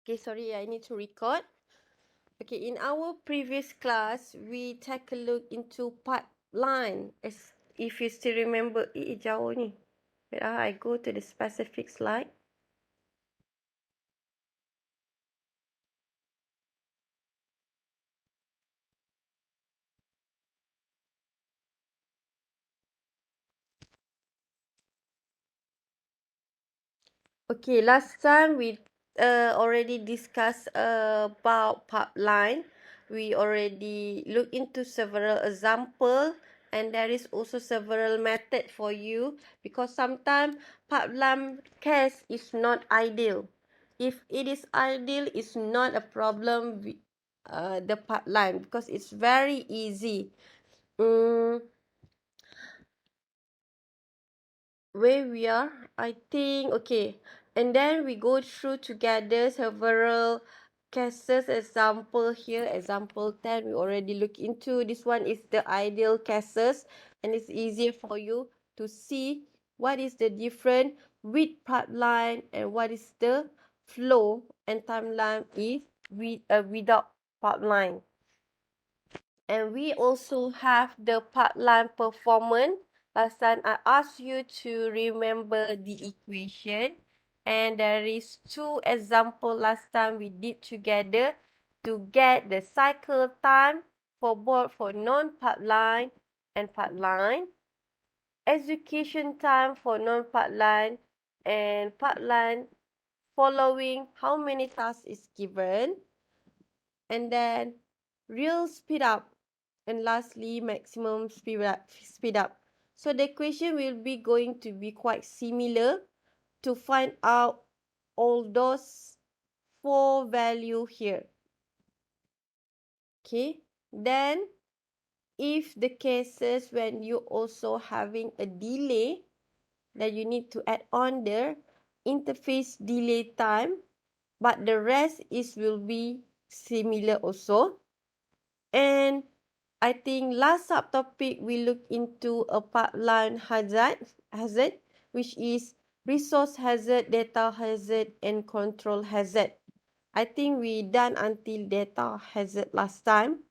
Okay, sorry, I need to record. Okay, in our previous class, we take a look into pipeline. As if you still remember, jauh ni. Wait, I go to the specific slide. Okay, last time we already discussed about pipeline. We already looked into several examples, and there is also several method for you, because sometimes pipeline case is not ideal. If it is ideal, it's not a problem with the pipeline, because it's very easy. Where we are, I think, okay. And then we go through together several cases. Example here, example 10, we already look into. This one is the ideal cases, and it's easier for you to see what is the difference with pipeline and what is the flow and timeline is without pipeline. And we also have the pipeline performance. Last time I asked you to remember the equation. And there is two examples last time we did together to get the cycle time for both for non-pipeline and pipeline. Execution time for non-pipeline and pipeline following how many tasks is given. And then real speed up. And lastly, maximum speed up. So the equation will be going to be quite similar to find out all those four value here. Okay. Then if the cases when you also having a delay, that you need to add on the interface delay time, but the rest is will be similar also. And I think last subtopic we look into a pipeline hazard, which is resource hazard, data hazard, and control hazard. I think we done until data hazard last time.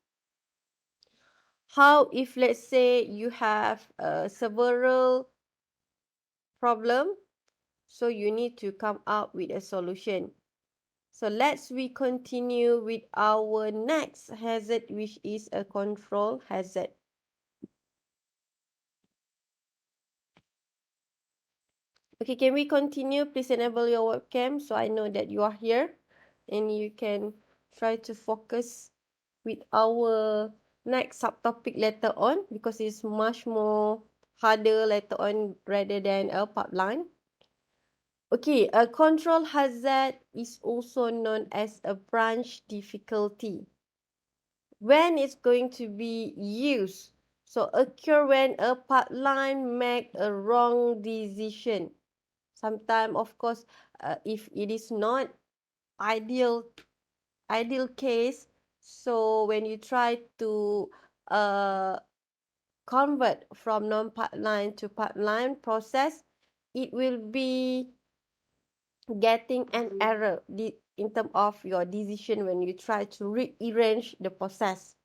How if let's say you have several problem, so you need to come up with a solution. So we continue with our next hazard, which is a control hazard. Okay, can we continue? Please enable your webcam so I know that you are here and you can try to focus with our next subtopic later on, because it's much more harder later on rather than a pipeline. Okay, a control hazard is also known as a branch difficulty. When it's going to be used? So occur when a pipeline make a wrong decision. Sometimes, of course, if it is not ideal case, so when you try to convert from non-pipeline to pipeline process, it will be getting an error in terms of your decision when you try to rearrange the process.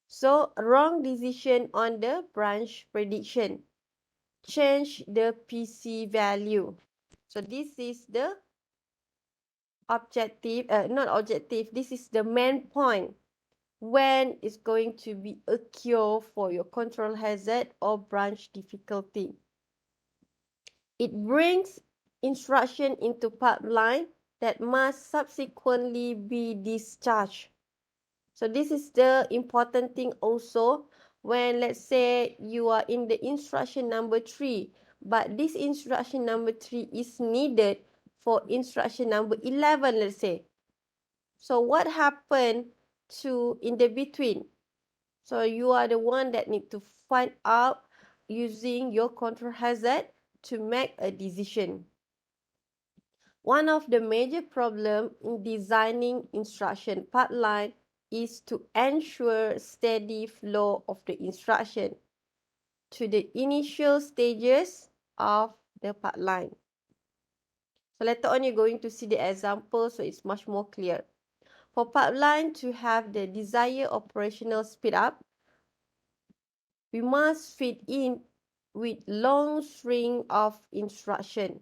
So wrong decision on the branch prediction. Change the PC value. So this is the objective, not objective, this is the main point when it's going to be a cure for your control hazard or branch difficulty. It brings instruction into pipeline that must subsequently be discharged. So this is the important thing also when let's say you are in the instruction number 3, but this instruction number 3 is needed for instruction number 11, let's say. So what happened to in the between? So you are the one that need to find out using your control hazard to make a decision. One of the major problems in designing instruction pipeline is to ensure steady flow of the instruction to the initial stages of the pipeline. So later on, you're going to see the example, so it's much more clear. For pipeline to have the desired operational speed up, we must fit in with long string of instruction.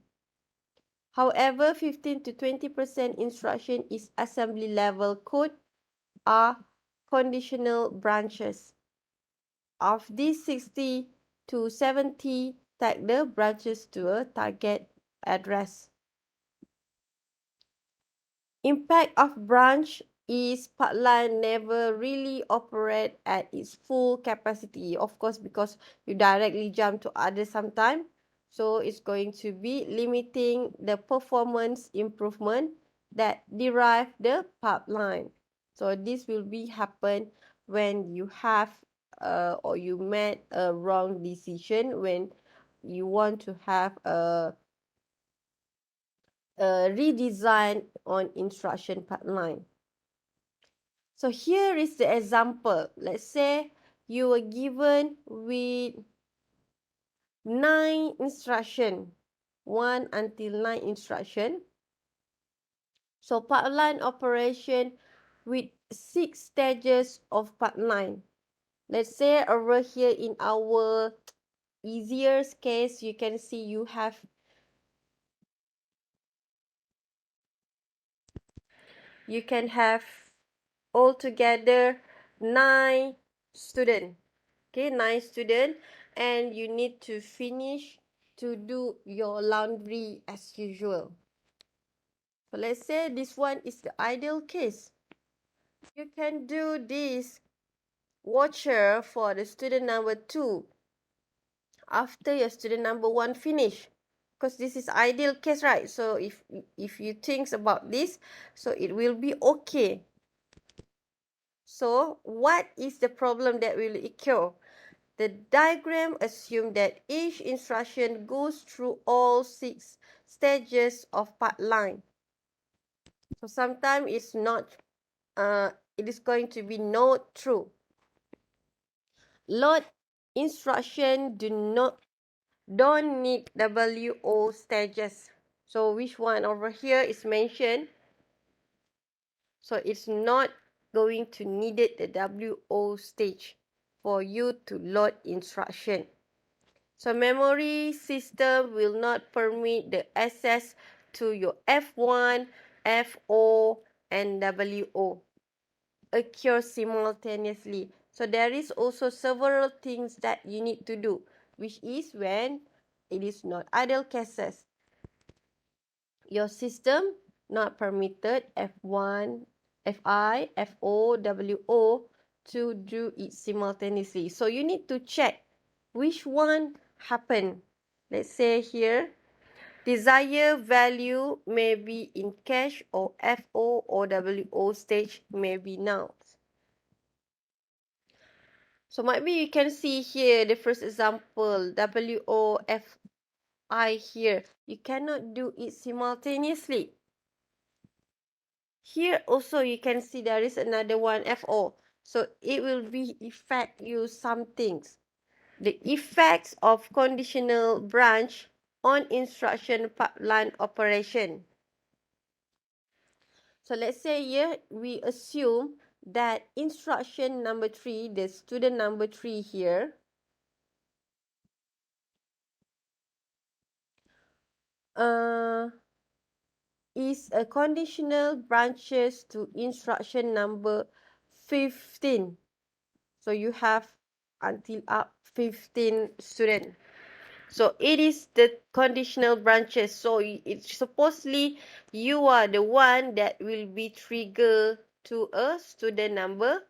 However, 15 to 20% instruction is assembly level code are conditional branches. Of these, 60 to 70 tag the branches to a target address. Impact of branch is pipeline never really operate at its full capacity. Of course, because you directly jump to others sometime. So it's going to be limiting the performance improvement that derive the pipeline. So this will be happen when you have or you made a wrong decision when you want to have a redesign on instruction pipeline. So here is the example. Let's say you were given with 9 instruction, 1 until 9 instruction. So pipeline operation with 6 stages of pipeline. Let's say over here in our easier case, you can see you have altogether 9 students. Okay, 9 students, and you need to finish to do your laundry as usual. So let's say this one is the ideal case. You can do this watcher for the student number 2 after your student number 1 finish, because this is ideal case, right? So if you think about this, so it will be okay. So what is the problem that will occur? The diagram assumes that each instruction goes through all 6 stages of pipeline. So sometimes it's not, it is going to be not true. Load instruction don't need WO stages. So which one over here is mentioned? So it's not going to need the WO stage for you to load instruction. So memory system will not permit the access to your F1, FO, and WO occur simultaneously. So there is also several things that you need to do, which is when it is not idle cases. Your system not permitted F1, FI, FO, WO to do it simultaneously. So you need to check which one happened. Let's say here, desired value may be in cache or FO or WO stage may be now. So might be you can see here the first example, WOFI here. You cannot do it simultaneously. Here also you can see there is another one, FO. So it will be affect you some things. The effects of conditional branch on instruction pipeline operation. So let's say here we assume that instruction number 3, the student number 3 here, is a conditional branches to instruction number 15. So you have until up 15 students. So it is the conditional branches. So it's supposedly you are the one that will be triggered to a student number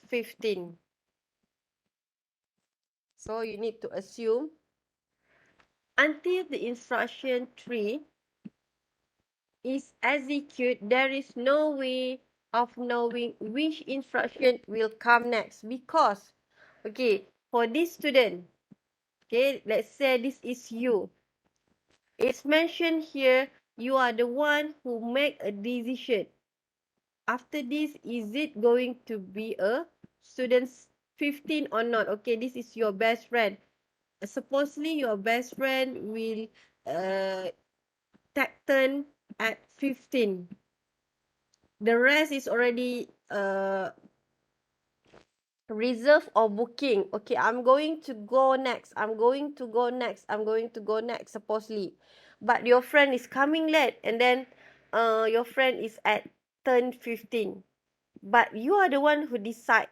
15. So you need to assume until the instruction 3 is executed, there is no way of knowing which instruction will come next, because, okay, for this student, okay, let's say this is you. It's mentioned here, you are the one who make a decision. After this, is it going to be a student 15 or not? Okay, this is your best friend. Supposedly, your best friend will turn at 15. The rest is already reserve or booking. Okay, I'm going to go next. I'm going to go next. I'm going to go next, supposedly. But your friend is coming late, and then your friend is at turn 15. But you are the one who decide,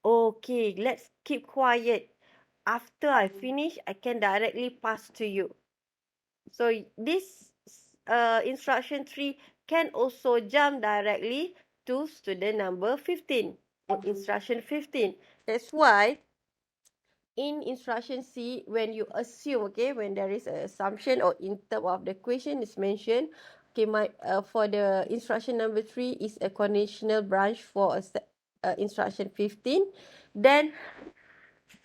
okay, let's keep quiet. After I finish, I can directly pass to you. So this instruction 3 can also jump directly to student number 15 or instruction 15. That's why in instruction C, when you assume, okay, when there is an assumption or in term of the question is mentioned, okay, for the instruction number 3 is a conditional branch for instruction 15. Then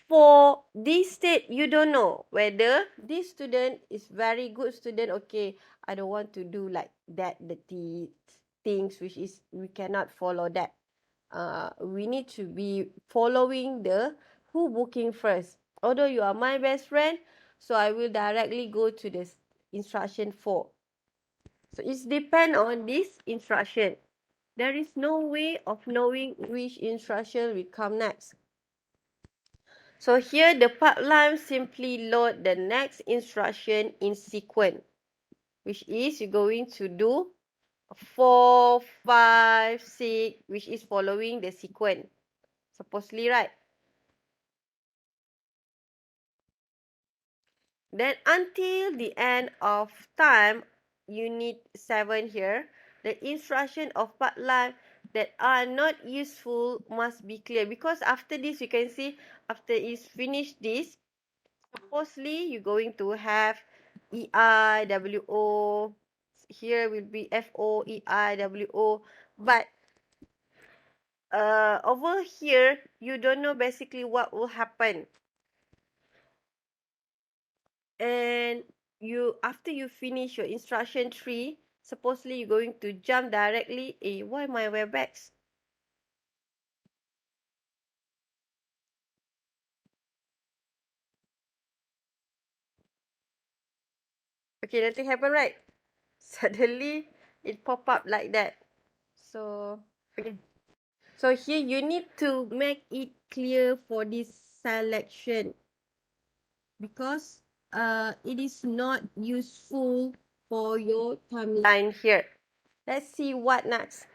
for this state, you don't know whether this student is very good student. Okay, I don't want to do like that dirty things, which is we cannot follow that. We need to be following the who booking first. Although you are my best friend, so I will directly go to the instruction 4. So it's depend on this instruction. There is no way of knowing which instruction will come next. So here the pipeline simply load the next instruction in sequence, which is you're going to do 4, 5, 6, which is following the sequence. Supposedly, right? Then until the end of time, unit 7 here, the instruction of pipeline that are not useful must be clear. Because after this, you can see, after it's finished this, supposedly you're going to have EI, WO. Here will be FO, EI, WO. But over here, you don't know basically what will happen. And you, after you finish your instruction 3, supposedly you're going to jump directly. Why my WebEx? Okay, nothing happened, right? Suddenly, it pop up like that. So, okay. So here you need to make it clear for this selection, because it is not useful for your timeline here. Let's see what next.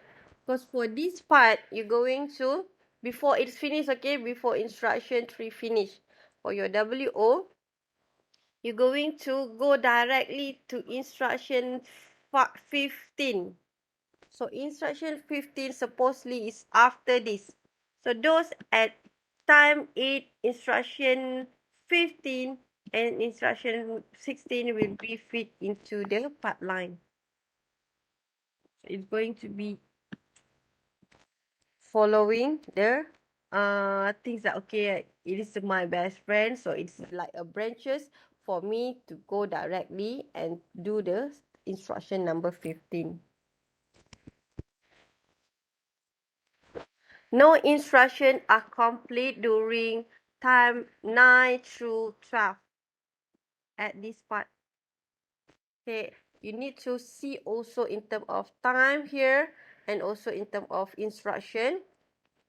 Because for this part, you're going to, before it's finished, okay, before instruction 3 finish, for your WO, you're going to go directly to instruction 15. So instruction 15 supposedly is after this. So those at time 8, instruction 15 and instruction 16 will be fit into the pipeline. So it's going to be following the things that, okay, it is my best friend, so it's like a branches for me to go directly and do the instruction number 15. No instruction are complete during time 9 through 12 at this part. Okay, you need to see also in terms of time here and also in terms of instruction.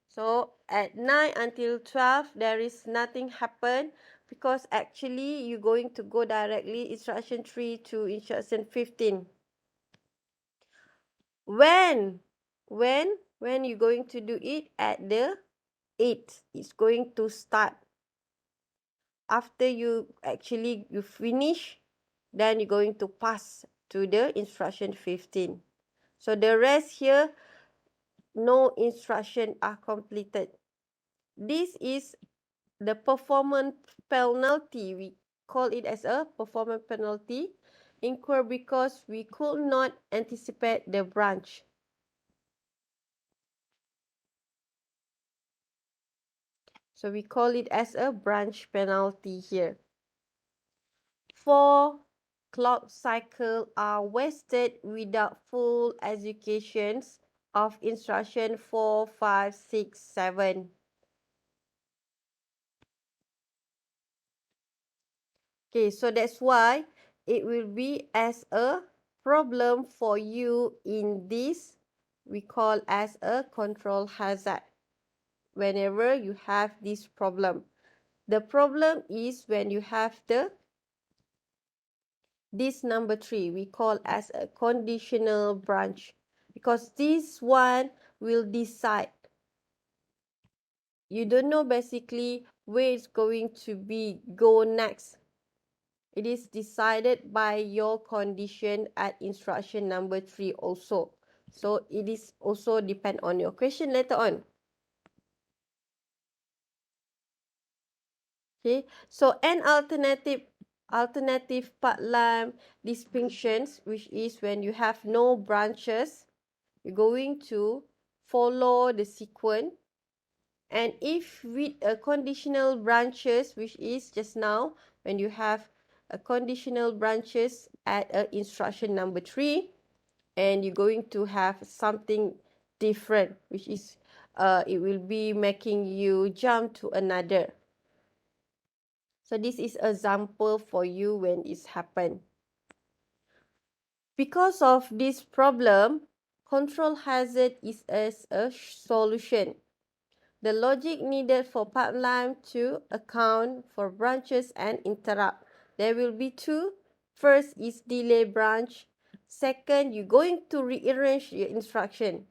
So at 9 until 12, there is nothing happen, because actually you're going to go directly instruction 3 to instruction 15. When you're going to do it at the 8, it's going to start. After you finish, then you're going to pass to the instruction 15. So the rest here, no instruction are completed. This is the performance penalty. We call it as a performance penalty incurred because we could not anticipate the branch. So we call it as a branch penalty here. 4 clock cycles are wasted without full executions of instruction 4, 5, 6, 7. Okay, so that's why it will be as a problem for you in this we call as a control hazard. Whenever you have this problem, the problem is when you have this number 3 we call as a conditional branch, because this one will decide. You don't know basically where it's going to go next. It is decided by your condition at instruction number 3 also. So it is also depend on your question later on. Okay, so an alternative pipeline distinctions, which is when you have no branches, you're going to follow the sequence. And if with a conditional branches, which is just now when you have a conditional branches at instruction number 3, and you're going to have something different, which is it will be making you jump to another. So this is an example for you when it's happened. Because of this problem, control hazard is as a solution. The logic needed for pipeline to account for branches and interrupt. There will be 2. First is delay branch. Second, you're going to rearrange your instruction.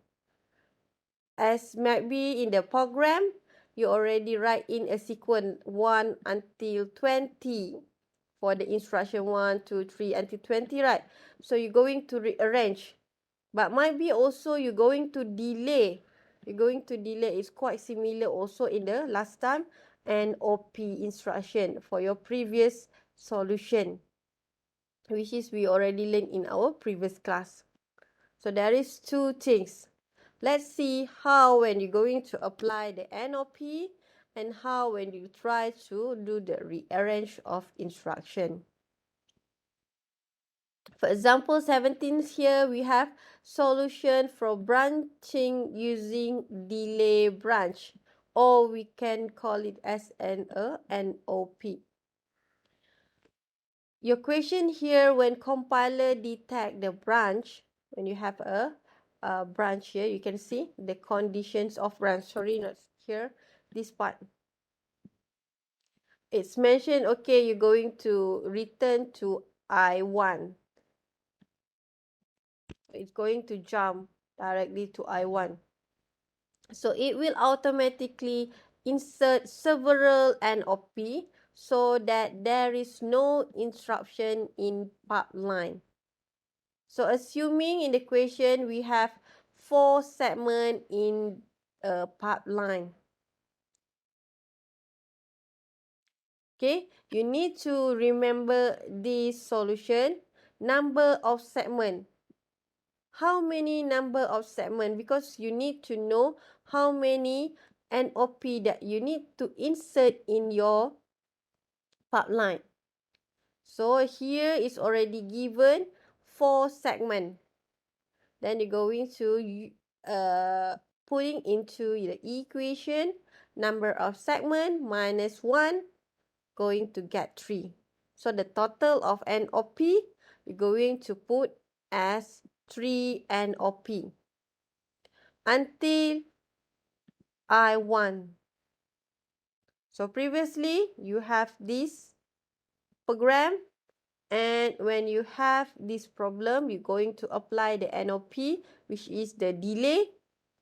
As might be in the program, you already write in a sequence 1 until 20 for the instruction 1, 2, 3 until 20, right? So you're going to rearrange. But might be also you're going to delay. You're going to delay. It's quite similar also in the last time NOP instruction for your previous solution, which is we already learned in our previous class. So there is 2 things. Let's see how when you're going to apply the NOP and how when you try to do the rearrange of instruction. For example 17 here, we have solution for branching using delay branch, or we can call it as an NOP. Your question here, when compiler detect the branch, when you have a branch here, you can see the conditions of branch. Sorry, not here, this part. It's mentioned, okay, you're going to return to I1. It's going to jump directly to I1. So it will automatically insert several NOP so that there is no interruption in pipeline. So assuming in the question we have 4 segments in a pipeline. Okay, you need to remember this solution, number of segments. How many number of segments? Because you need to know how many NOP that you need to insert in your pipeline. So here is already given 4 segments. Then you're going to putting into the equation number of segment minus 1, going to get 3. So the total of NOP you're going to put as 3 NOP until I1. So previously you have this program, and when you have this problem, you're going to apply the NOP, which is the delay.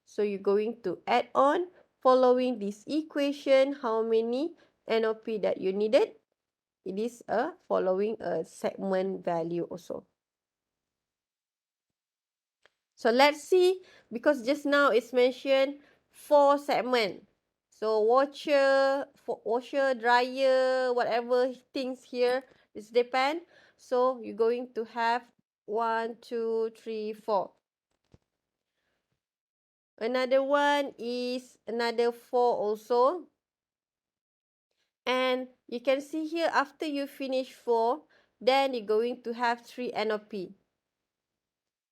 So you're going to add on following this equation how many NOP that you needed. It is following a segment value also. So let's see, because just now it's mentioned 4 segments. So washer, dryer, whatever things here, it depend. So you're going to have 1, 2, 3, 4. Another one is another 4 also. And you can see here after you finish 4, then you're going to have 3 NOP.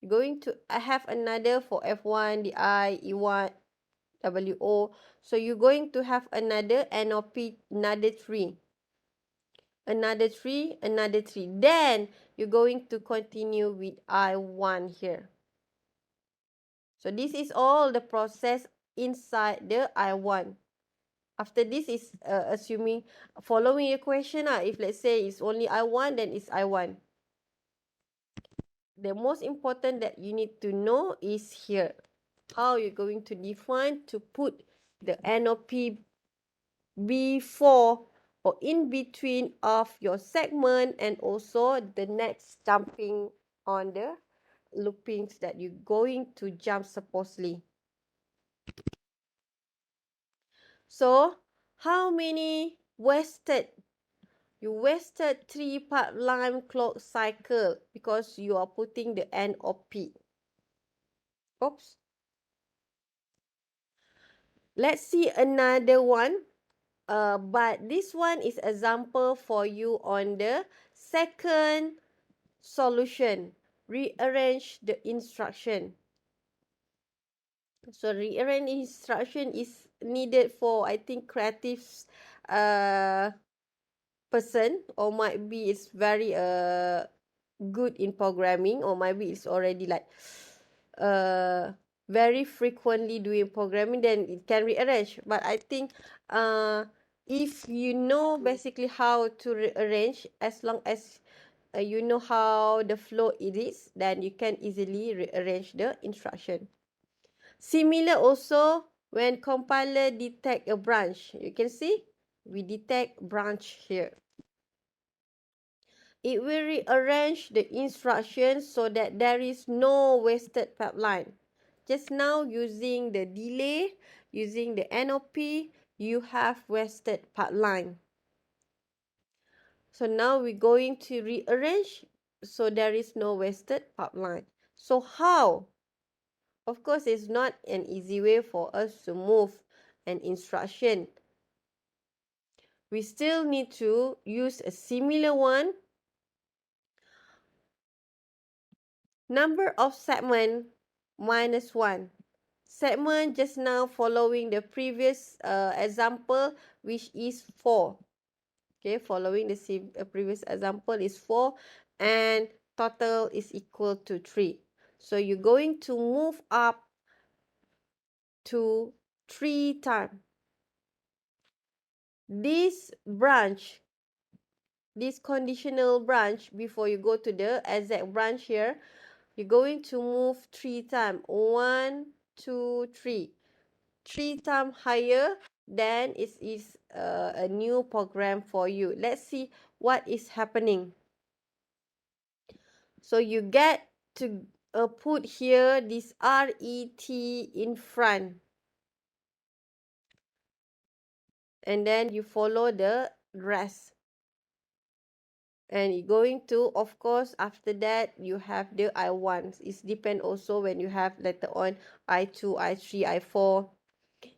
You're going to have another for F1, DI, E1, WO. So you're going to have another NOP, another 3. Another 3, another 3. Then you're going to continue with I1 here. So this is all the process inside the I1. After this is assuming, following your question, if let's say it's only I1, then it's I1. The most important that you need to know is here. How you're going to define to put the NOP before or in between of your segment, and also the next jumping on the loopings that you're going to jump supposedly. So how many wasted? You wasted 3 pipeline clock cycle because you are putting the NOP. Oops. Let's see another one. But this one is example for you on the second solution. Rearrange the instruction. So rearrange instruction is needed for, I think, creative person, or might be it's very good in programming, or maybe it's already like very frequently doing programming, then it can rearrange. But I think if you know basically how to rearrange, as long as you know how the flow it is, then you can easily rearrange the instruction. Similar also when compiler detect a branch. You can see we detect branch here. It will rearrange the instructions so that there is no wasted pipeline. Just now, using the delay, using the NOP, you have wasted pipeline. So now we're going to rearrange so there is no wasted pipeline. So how? Of course, it's not an easy way for us to move an instruction. We still need to use a similar one. Number of segment minus 1. Segment just now following the previous example, which is 4. Okay, following the previous example is 4, and total is equal to 3. So you're going to move up to 3 times. This branch, this conditional branch, before you go to the exact branch here, you're going to move 3 times. 1, 2, 3. 3 times higher, then it is a new program for you. Let's see what is happening. So you get to put here this RET in front. And then you follow the rest. And you're going to, of course, after that, you have the I1. It depends also when you have later on I2, I3, I4.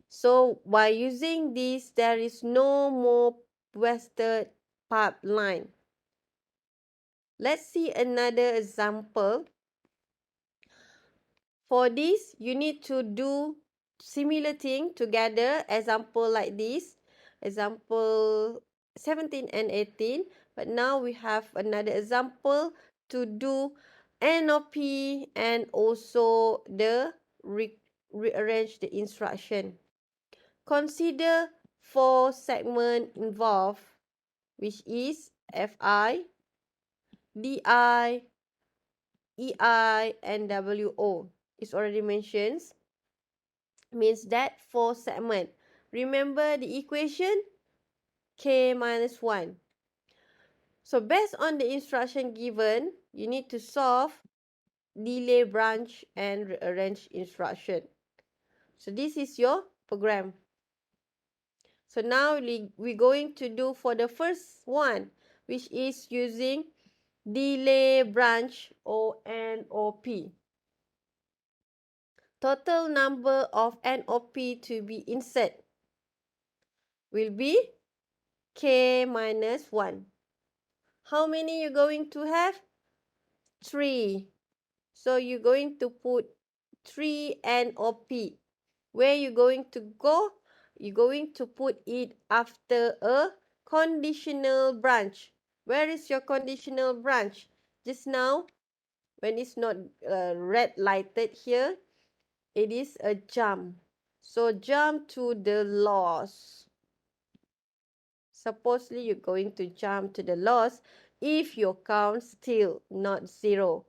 So by using this, there is no more wasted pipeline. Let's see another example. For this, you need to do similar thing together. Example like this. Example 17 and 18. But now we have another example to do NOP and also the rearrange the instruction. Consider 4 segments involved, which is FI, DI, EI, and WO. It's already mentioned. Means that 4 segments. Remember the equation? K minus 1. So based on the instruction given, you need to solve delay branch and rearrange instruction. So this is your program. So now we're going to do for the first one, which is using delay branch or NOP. Total number of NOP to be insert will be K minus 1. How many you're going to have? 3. So you're going to put 3 NOP. Where you're going to go? You're going to put it after a conditional branch. Where is your conditional branch? just now, when it's not red lighted here, it is a jump. So jump to the loss. Supposedly you're going to jump to the loss if your count still not 0.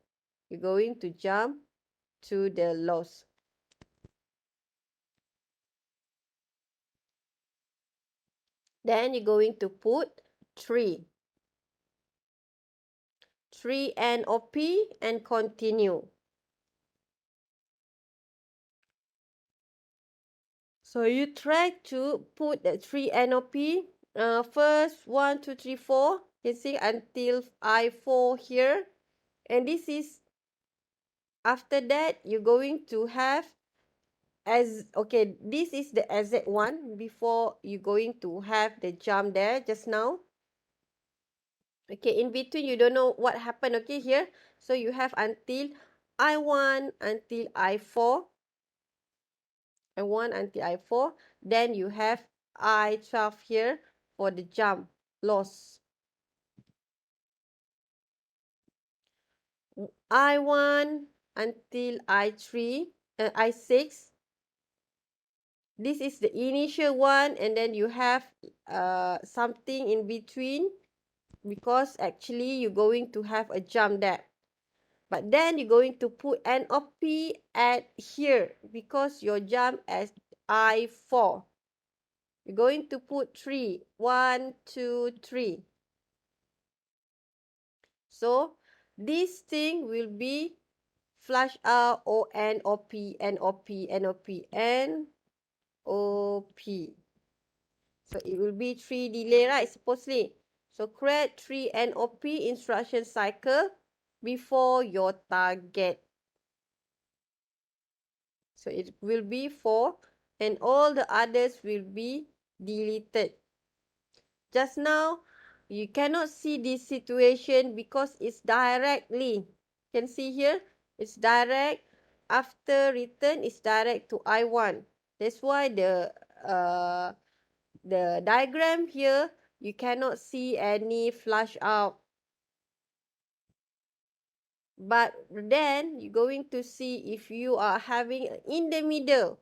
You're going to jump to the loss. Then you're going to put 3. 3 NOP and continue. So you try to put the 3 NOP. First 1, 2, 3, 4. You see until I4 here. And this is, after that, you're going to have okay, this is the exit one before you're going to have the jump there just now. Okay, in between you don't know what happened, okay, here. So you have until I1 until I4. I1 until I4. Then you have I12 here for the jump loss. I1 until I3, I6. This is the initial one, and then you have something in between, because actually you're going to have a jump there. But then you're going to put NOP at here because your jump at I4. You're going to put 3. 1, 2, 3. So this thing will be flash out or NOP, NOP, NOP, NOP. So it will be 3 delay, right? Supposedly. So create 3 NOP instruction cycle before your target. So it will be 4, and all the others will be deleted. Just now, you cannot see this situation because it's directly. You can see here, it's direct. After return, it's direct to I1. That's why the diagram here, you cannot see any flash out. But then you're going to see if you are having in the middle.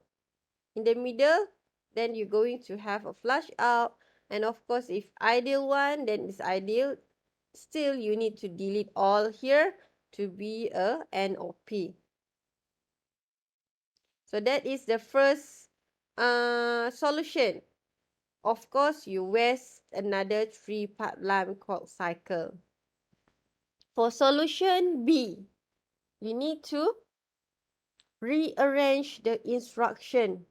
In the middle, then you're going to have a flash out. And of course, if ideal one, then it's ideal. Still, you need to delete all here to be a NOP. So that is the first solution. Of course, you waste another 3 pipeline clock cycle. For solution B, you need to rearrange the instruction.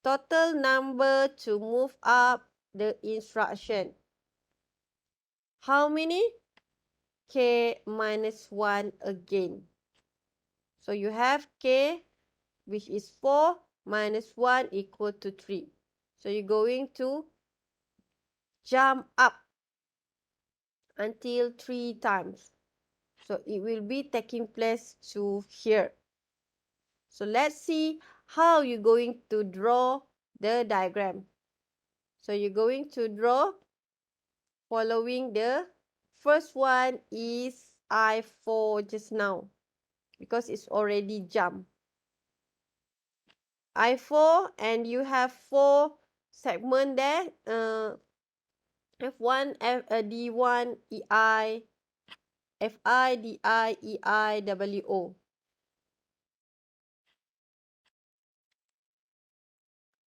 Total number to move up the instruction. How many? K minus 1 again. So you have K, which is 4, minus 1 equal to 3. So you're going to jump up until 3 times. So it will be taking place to here. So let's see how you're going to draw the diagram. So you're going to draw following the first one is I4 just now, because it's already jumped. I4, and you have 4 segment there. F1, D1, EI, FI, DI, EI, WO.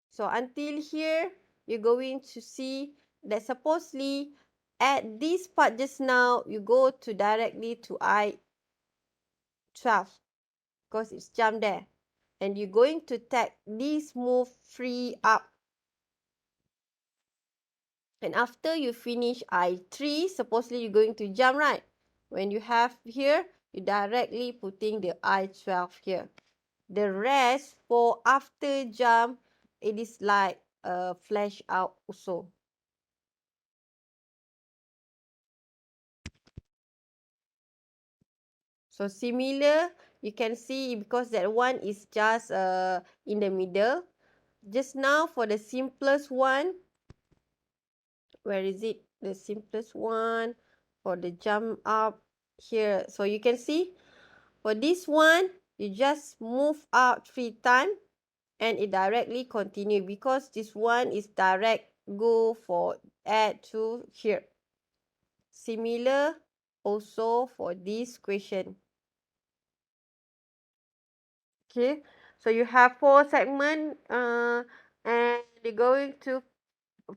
So until here, you're going to see that supposedly at this part just now, you go to directly to I12 because it's jumped there. And you're going to take this move 3 up. And after you finish I3, supposedly you're going to jump, right? When you have here, you directly putting the I12 here. The rest for after jump, it is like a flash out also. So similar, you can see because that one is just in the middle. Just now for the simplest one, where is it? The simplest one. for the jump up here. So you can see for this one, you just move up 3 times and it directly continue because this one is direct go for add to here. Similar also for this question. Okay, so you have 4 segments and they're going to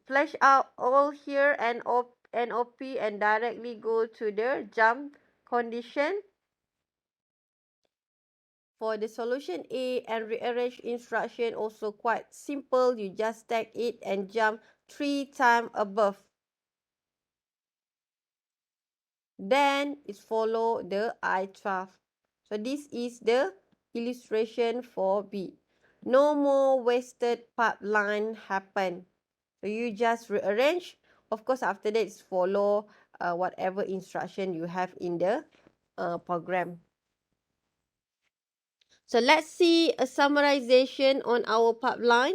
flash out all here and OP and directly go to the jump condition. For the solution A and rearrange instruction also quite simple. You just stack it and jump 3 times above. Then it follow the I-12. So this is the illustration for B. No more wasted pipeline happen. So you just rearrange. Of course, after that, it's follow whatever instruction you have in the program. So let's see a summarization on our pipeline.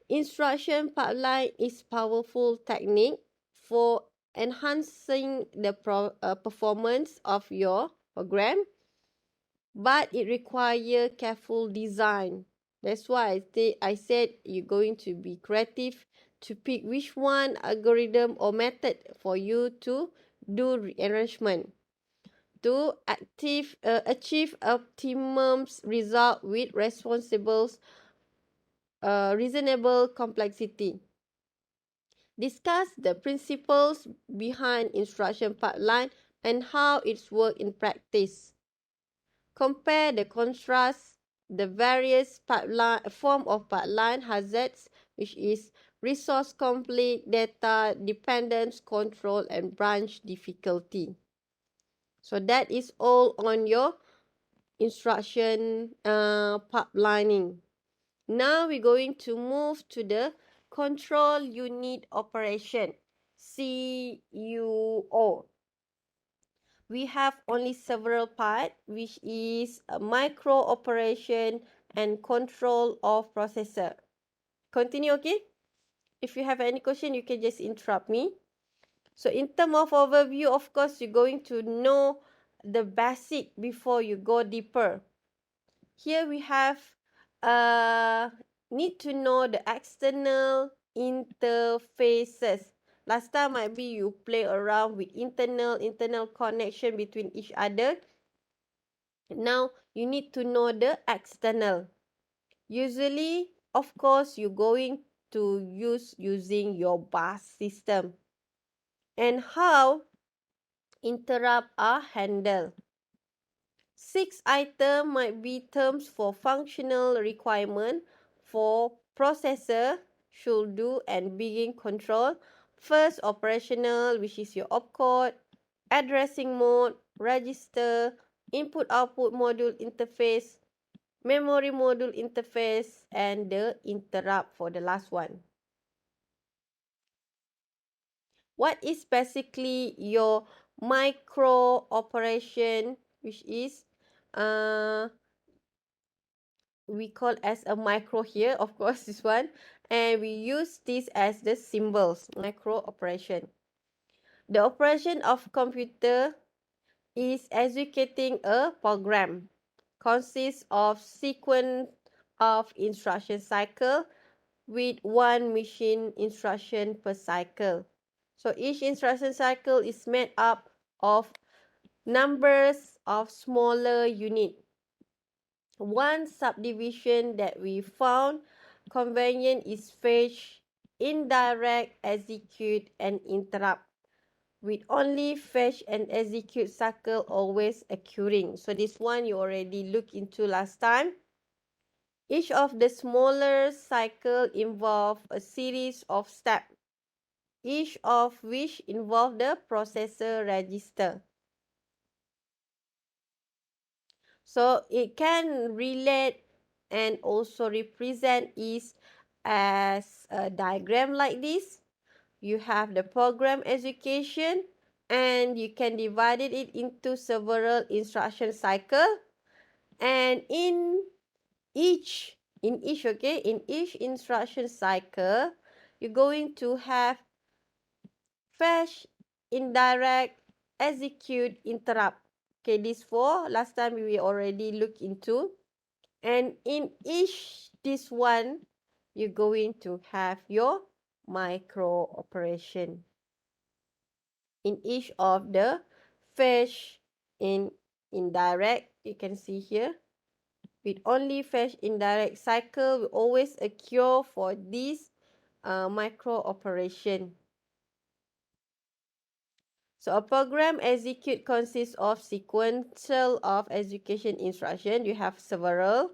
Instruction pipeline is powerful technique for enhancing the performance of your program, but it requires careful design. That's why I said you're going to be creative to pick which one algorithm or method for you to do rearrangement to achieve optimum result with reasonable complexity. Discuss the principles behind instruction pipeline and how it's work in practice. Compare the contrast the various form of pipeline hazards, which is resource conflict, data dependence, control, and branch difficulty. So that is all on your instruction pipelining. Now we're going to move to the control unit operation, CUO. We have only several parts, which is a micro operation and control of processor. Continue, okay? If you have any question, you can just interrupt me. So in terms of overview, of course, you're going to know the basic before you go deeper. Here we have need to know the external interfaces. Last time might be you play around with internal connection between each other. Now you need to know the external. Usually, of course, you're going to using your bus system. And how interrupt are handled. 6 items might be terms for functional requirement for processor, should do, and begin control. First, operational, which is your opcode, addressing mode, register, input-output module interface, memory module interface, and the interrupt for the last one. What is basically your micro operation, which is we call as a micro here, of course, this one, and we use this as the symbols, micro operation. The operation of computer is executing a program, consists of sequence of instruction cycle with one machine instruction per cycle. So each instruction cycle is made up of numbers of smaller units. One subdivision that we found convenient is fetch, indirect, execute, and interrupt, with only fetch and execute cycle always occurring. So this one you already looked into last time. Each of the smaller cycle involve a series of steps, each of which involve the processor register. So it can relate and also represent is as a diagram like this. You have the program execution and you can divide it into several instruction cycle, and in each instruction cycle you're going to have fetch, indirect, execute interrupt. Okay, these four, last time we already looked into. And in each this one, you're going to have your micro operation. In each of the fetch in indirect, you can see here, with only fetch indirect cycle, we always occur for this micro operation. So a program execute consists of sequential of execution instruction. You have several.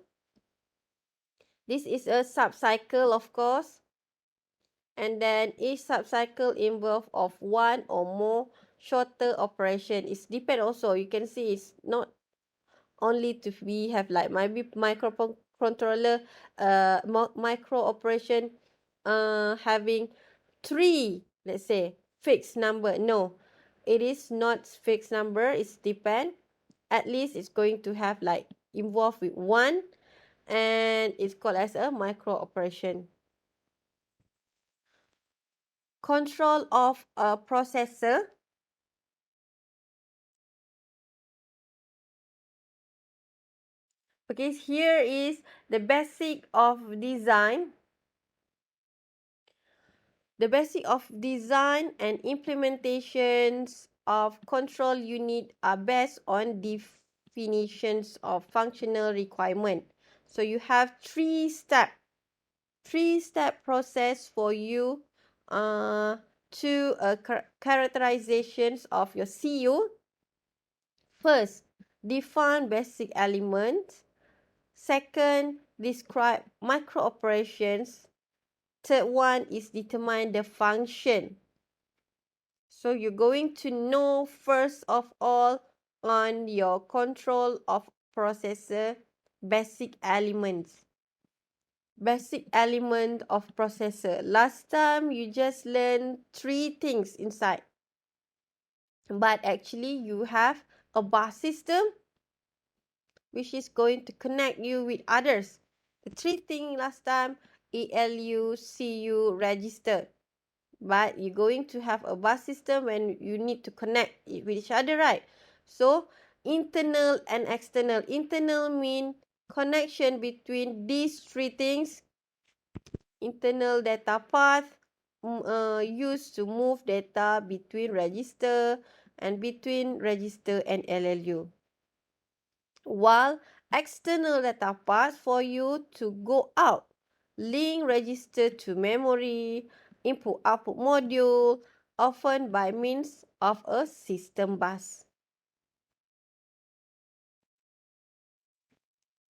This is a subcycle, of course. And then each subcycle involves of one or more shorter operation. It's depend also. You can see it's not only to be have like maybe microcontroller micro operation having 3, let's say, fixed number. No, it is not fixed number. It's depend. At least it's going to have like involved with 1, and it's called as a micro operation. Control of a processor. Okay, here is the basic of design. The basic of design and implementations of control unit are based on definitions of functional requirement. So you have three-step process for you to characterizations of your CU. First, define basic elements. Second, describe micro operations. Third one is determine the function. So you're going to know first of all on your control of processor basic elements. Basic element of processor. Last time you just learned 3 things inside. But actually you have a bus system which is going to connect you with others. The 3 things last time, ALU, CU, register. But you're going to have a bus system when you need to connect it with each other, right? So, internal and external. Internal mean connection between these 3 things. Internal data path used to move data between register and between register and LLU. While external data path for you to go out, link register to memory, input-output module, often by means of a system bus.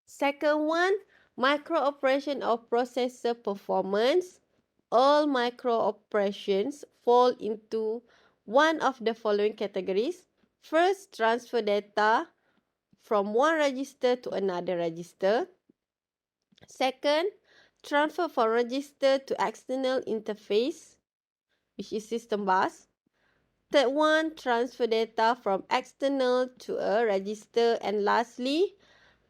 Second one, micro operation of processor performance. All micro operations fall into one of the following categories. First, transfer data from one register to another register. Second, transfer from register to external interface, which is system bus. Third one, transfer data from external to a register. And lastly,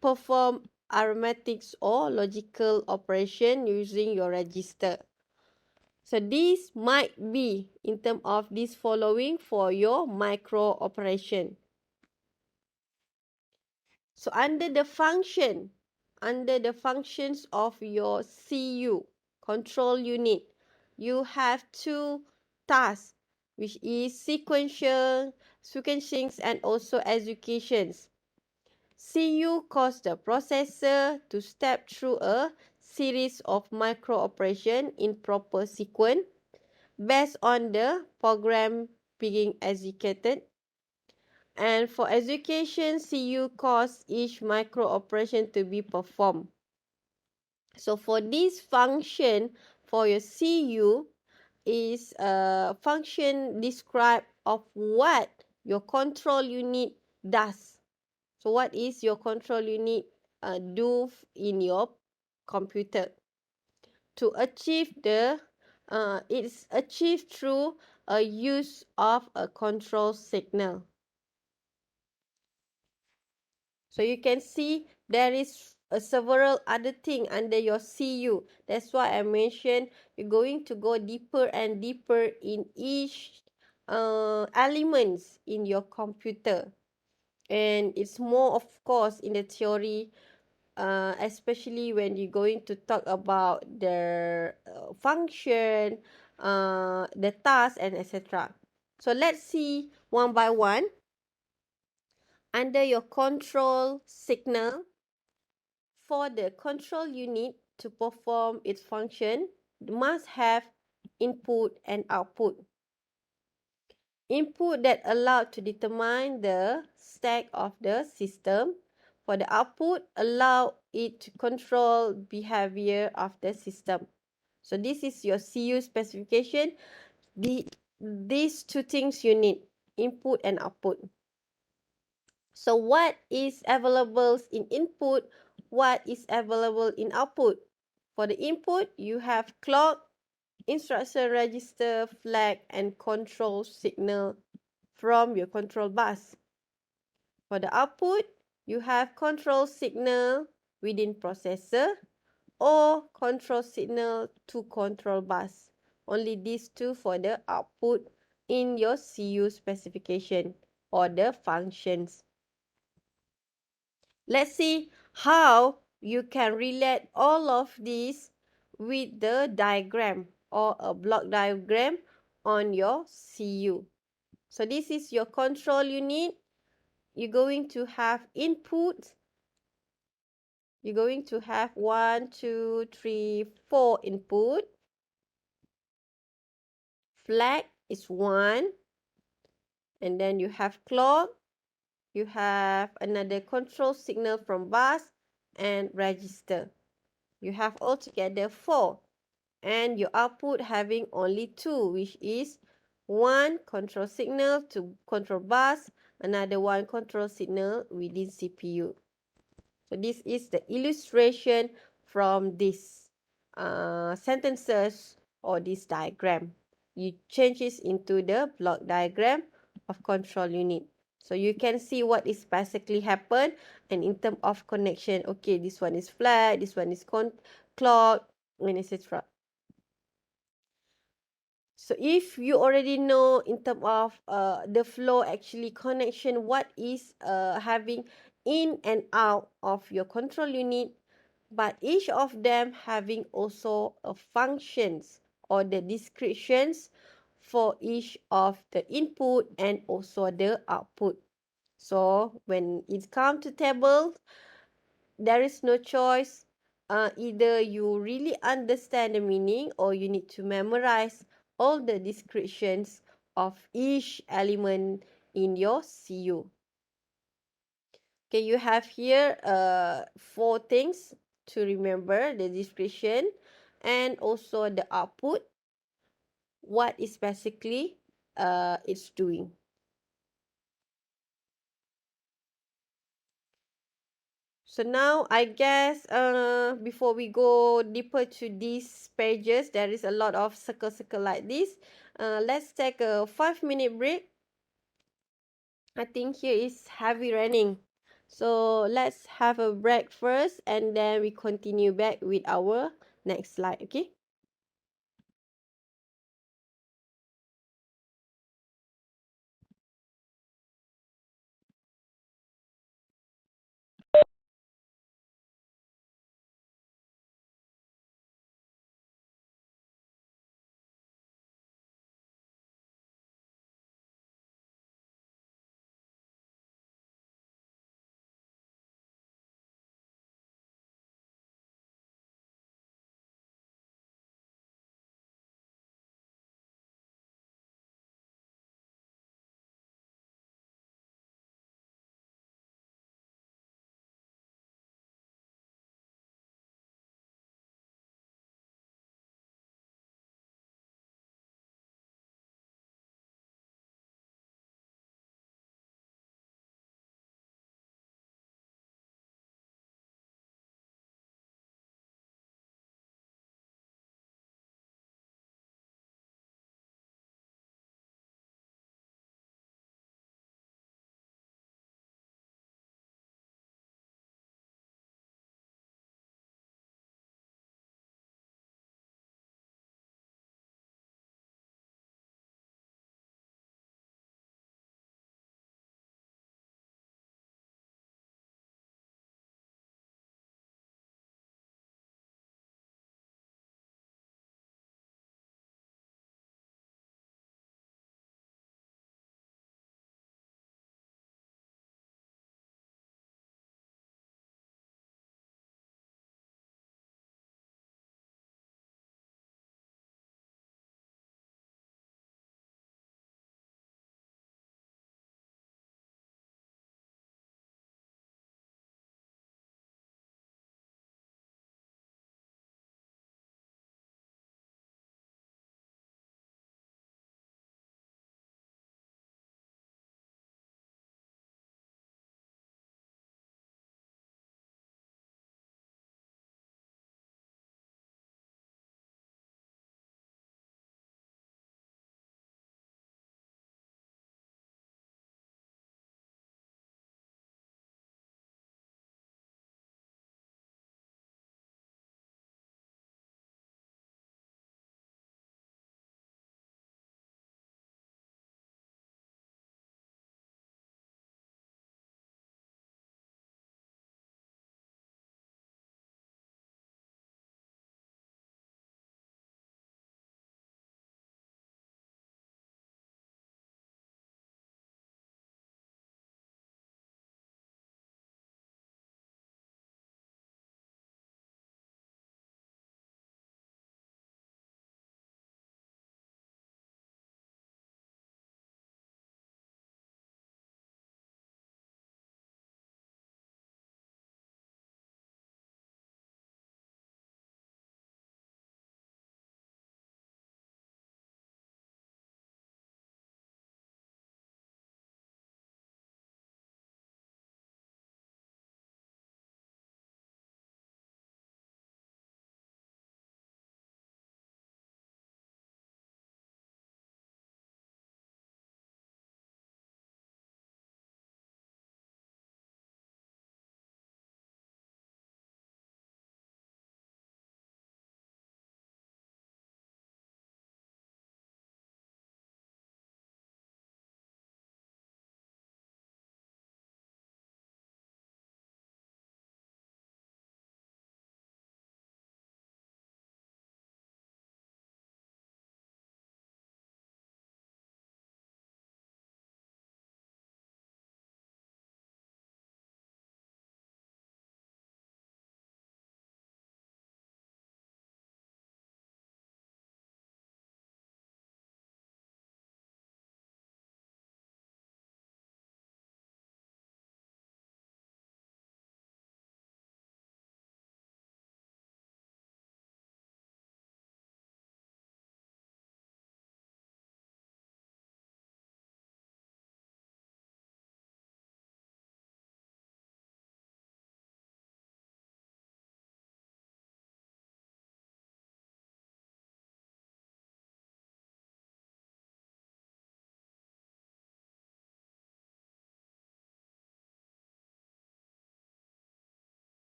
perform arithmetics or logical operation using your register. So this might be in terms of this following for your micro operation. So under the functions of your CU, control unit, you have 2 tasks, which is sequencing and also executions. CU causes the processor to step through a series of micro operations in proper sequence based on the program being executed. And for execution, CU causes each micro operation to be performed. So for this function, for your CU, is a function describe of what your control unit does. So what is your control unit do in your computer? To achieve the, it's achieved through a use of a control signal. So you can see there is several other things under your CU. That's why I mentioned you're going to go deeper and deeper in each elements in your computer. And it's more, of course, in the theory, especially when you're going to talk about the function, the task, and etc. So let's see one by one. Under your control signal, for the control unit to perform its function, it must have input and output. Input that allow to determine the state of the system. For the output, allow it to control behavior of the system. So this is your CU specification. These two things you need, input and output. So what is available in input? What is available in output? For the input, you have clock, instruction register, flag, and control signal from your control bus. For the output, you have control signal within processor or control signal to control bus. Only these two for the output in your CU specification or the functions. Let's see how you can relate all of these with the diagram or a block diagram on your CU. So this is your control unit. You're going to have input. You're going to have 1, 2, 3, 4 input. Flag is 1. And then you have clock. You have another control signal from bus and register. You have altogether 4. And your output having only 2, which is 1 control signal to control bus, another 1 control signal within CPU. So this is the illustration from this sentences or this diagram. You change it into the block diagram of control unit. So you can see what is basically happen, and in terms of connection, okay, this one is flag, this one is clock, and etc. So if you already know in terms of the flow actually connection, what is having in and out of your control unit, but each of them having also a functions or the descriptions for each of the input and also the output. So when it comes to tables, there is no choice. Either you really understand the meaning or you need to memorize all the descriptions of each element in your CU. Okay, you have here 4 things to remember: the description and also the output, what is basically it's doing. So now I guess before we go deeper to these pages, there is a lot of circle like this. Let's take a 5-minute break. I think here is heavy raining. So let's have a break first and then we continue back with our next slide, okay?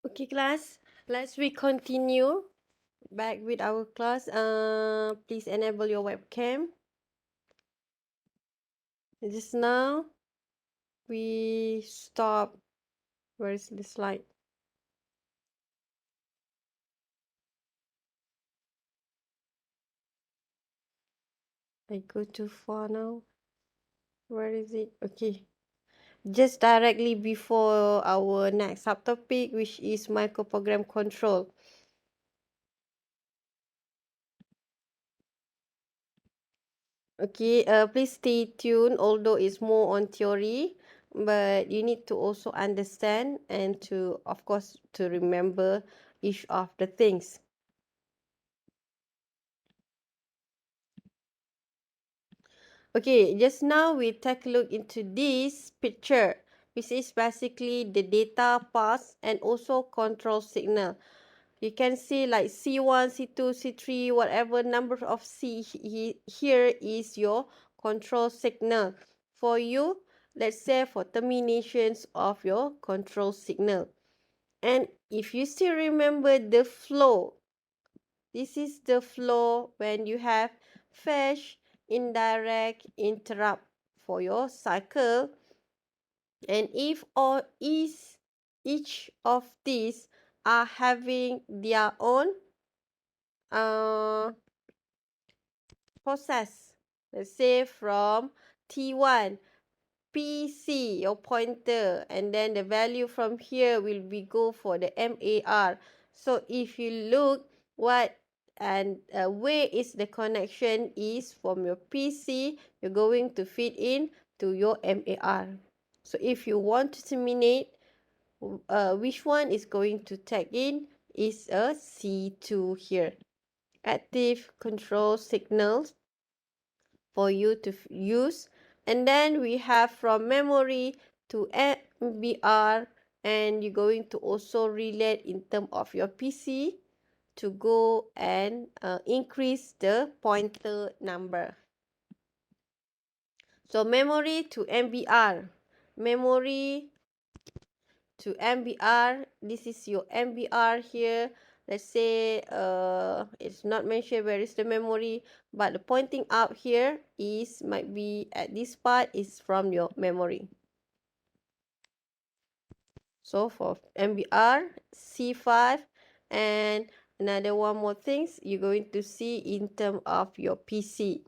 Okay, class. Let's we continue back with our class. Please enable your webcam. Just now we stop. Where is the slide? I go too far now. Where is it? Okay. Just directly before our next subtopic, which is microprogram control. Okay, please stay tuned, although it's more on theory, but you need to also understand and to, of course, to remember each of the things. Okay, just now we take a look into this picture, which is basically the data pass and also control signal. You can see like C1, C2, C3, whatever number of C here is your control signal. For you, let's say for terminations of your control signal. And if you still remember the flow, this is the flow when you have fetch, indirect, interrupt for your cycle. And if or is each of these are having their own process. Let's say from T1, PC, your pointer, and then the value from here will be go for the MAR. So if you look what and where is the connection is from your PC, you're going to feed in to your MAR. So if you want to terminate, which one is going to tag in is a C2 here. Active control signals for you to use. And then we have from memory to MBR, and you're going to also relate in terms of your PC to go and increase the pointer number. So memory to MBR. Memory to MBR. This is your MBR here. Let's say it's not mentioned where is the memory, but the pointing up here is might be at this part is from your memory. So for MBR, C5, and another one more things you're going to see in terms of your PC.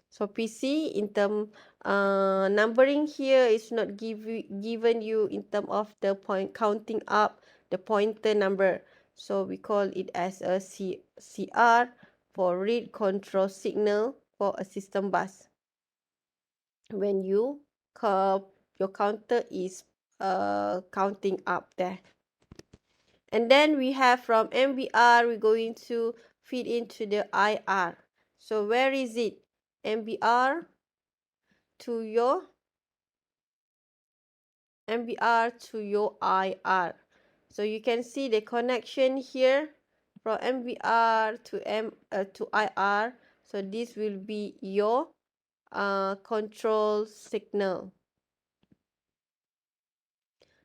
So PC in term numbering here is not given you in term of the point counting up the pointer number. So we call it as a CR for read control signal for a system bus. When you your counter is counting up there. And then we have from MBR, we're going to feed into the IR. So where is it? MBR to your IR. So you can see the connection here from MBR to IR. So this will be your control signal.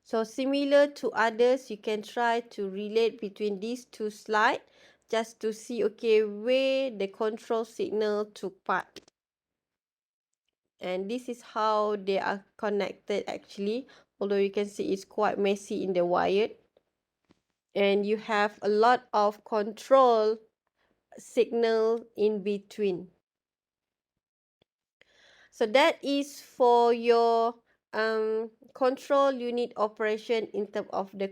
So similar to others, you can try to relate between these two slides just to see, okay, where the control signal took part. And this is how they are connected actually, although you can see it's quite messy in the wired. And you have a lot of control signal in between. So that is for your control unit operation in terms of the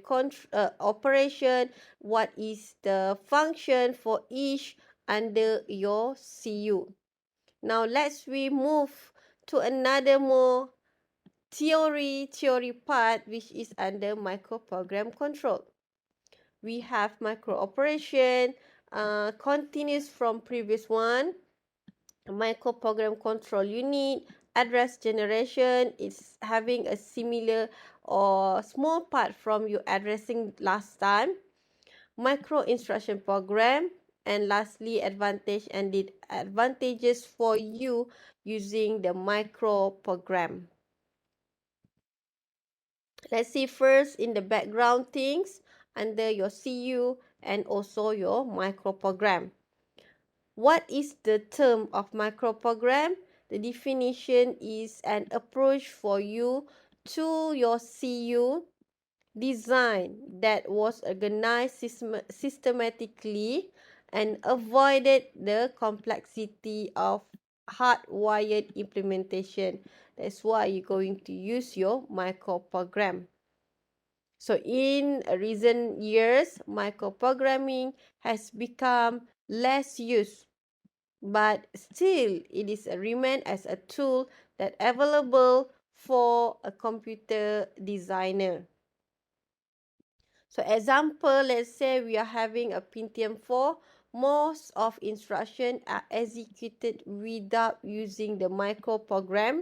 operation. What is the function for each under your CU? Now let's we move to another more theory part, which is under microprogram control. We have micro operation, continues from previous one. Microprogram control unit, address generation is having a similar or small part from your addressing last time. Micro instruction program, and lastly advantage and the advantages for you using the micro program. Let's see first in the background things. under your CU and also your microprogram. What is the term of microprogram? The definition is an approach for you to your CU design that was organized systematically and avoided the complexity of hardwired implementation. That's why you're going to use your microprogram. So in recent years, microprogramming has become less used, but still it is remain as a tool that available for a computer designer. So example, let's say we are having a Pentium 4. Most of instructions are executed without using the microprogram,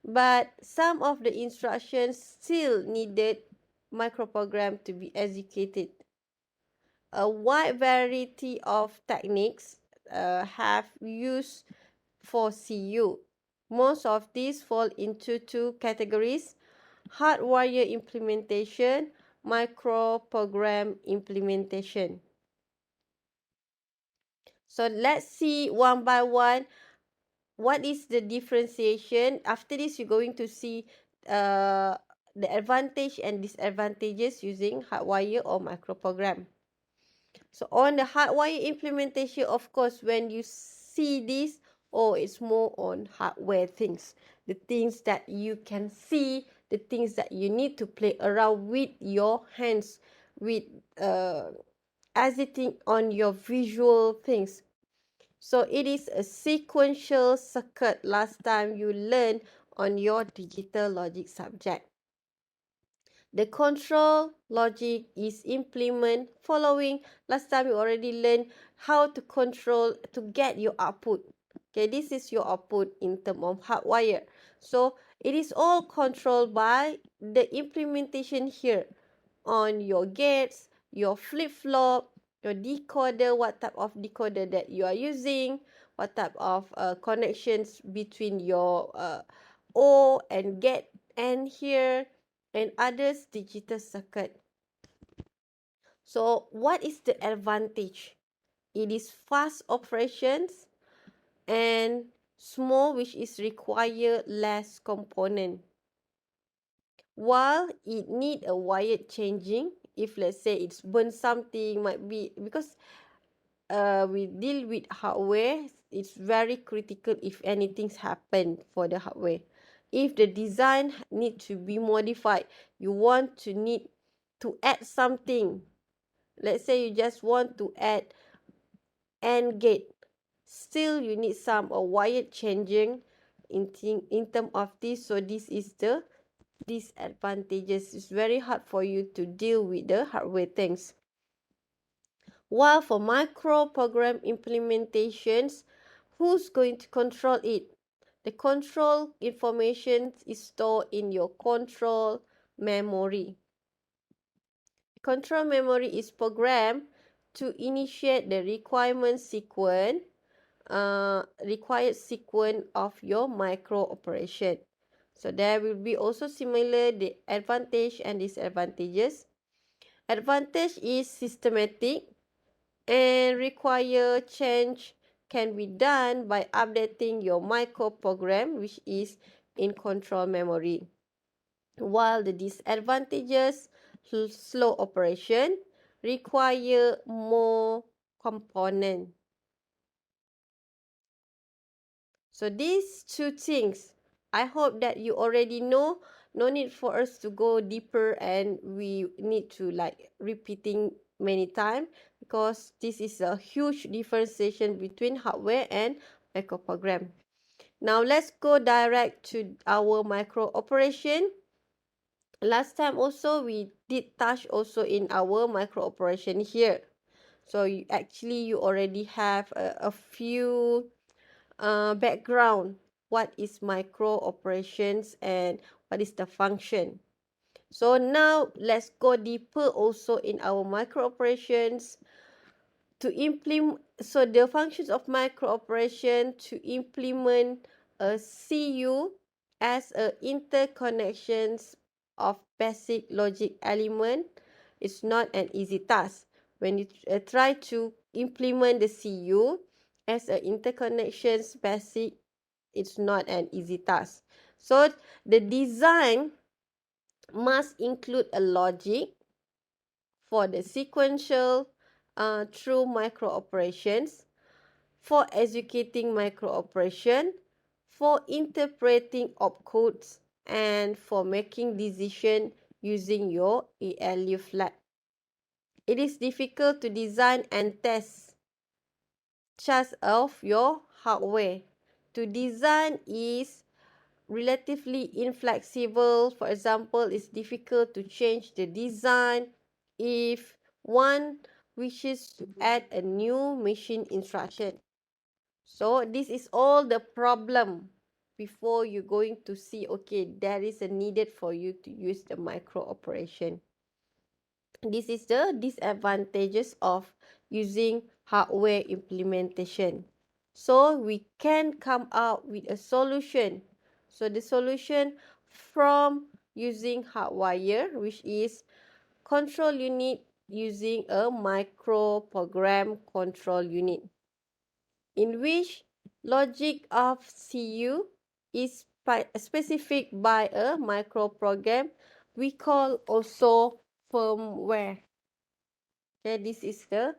but some of the instructions still needed microprogram to be executed. A wide variety of techniques have used for CU. Most of these fall into two categories: hardwire implementation, microprogram implementation. So let's see one by one what is the differentiation. After this, you're going to see the advantage and disadvantages using hardwire or microprogram. So on the hardwire implementation, of course, when you see this, oh, it's more on hardware things. The things that you can see, the things that you need to play around with your hands, with editing on your visual things. So it is a sequential circuit last time you learned on your digital logic subject. The control logic is implemented following. Last time you already learned how to control to get your output. Okay, this is your output in terms of hardwire. So it is all controlled by the implementation here on your gates, your flip-flop, your decoder, what type of decoder that you are using, what type of connections between your O and gate and here, and others digital circuit. So what is the advantage? It is fast operations and small, which is require less component. While it need a wired changing, if let's say it's burn something, might be because we deal with hardware, it's very critical if anything's happened for the hardware. If the design need to be modified, you want to need to add something. Let's say you just want to add AND gate. Still, you need some wired changing in terms of this. So this is the disadvantages. It's very hard for you to deal with the hardware things. While for microprogram implementations, who's going to control it? The control information is stored in your control memory. Control memory is programmed to initiate the required sequence of your micro operation. So there will be also similar the advantage and disadvantages. Advantage is systematic and require change can be done by updating your microprogram, which is in control memory. While the disadvantages, slow operation, require more component. So these two things, I hope that you already know. No need for us to go deeper and we need to like repeating many times, because this is a huge differentiation between hardware and microprogram. Now let's go direct to our micro operation. Last time also we did touch also in our micro operation here. So you already have a few background. What is micro operations and what is the function? So now let's go deeper also in our micro operations to implement. So the functions of micro operation to implement a CU as a interconnections of basic logic element it's not an easy task. When you try to implement the CU as an interconnection basic, it's not an easy task. So the design must include a logic for the sequential through micro operations, for executing micro operation, for interpreting opcodes, and for making decision using your ALU flag. It is difficult to design and test just of your hardware. To design is relatively inflexible. For example, it's difficult to change the design if one wishes to add a new machine instruction. So this is all the problem before you're going to see, okay, there is a needed for you to use the micro operation. This is the disadvantages of using hardware implementation. So we can come out with a solution. So the solution from using hardwire, which is control unit using a microprogram control unit, in which logic of CU is specific by a microprogram we call also firmware. Okay, this is the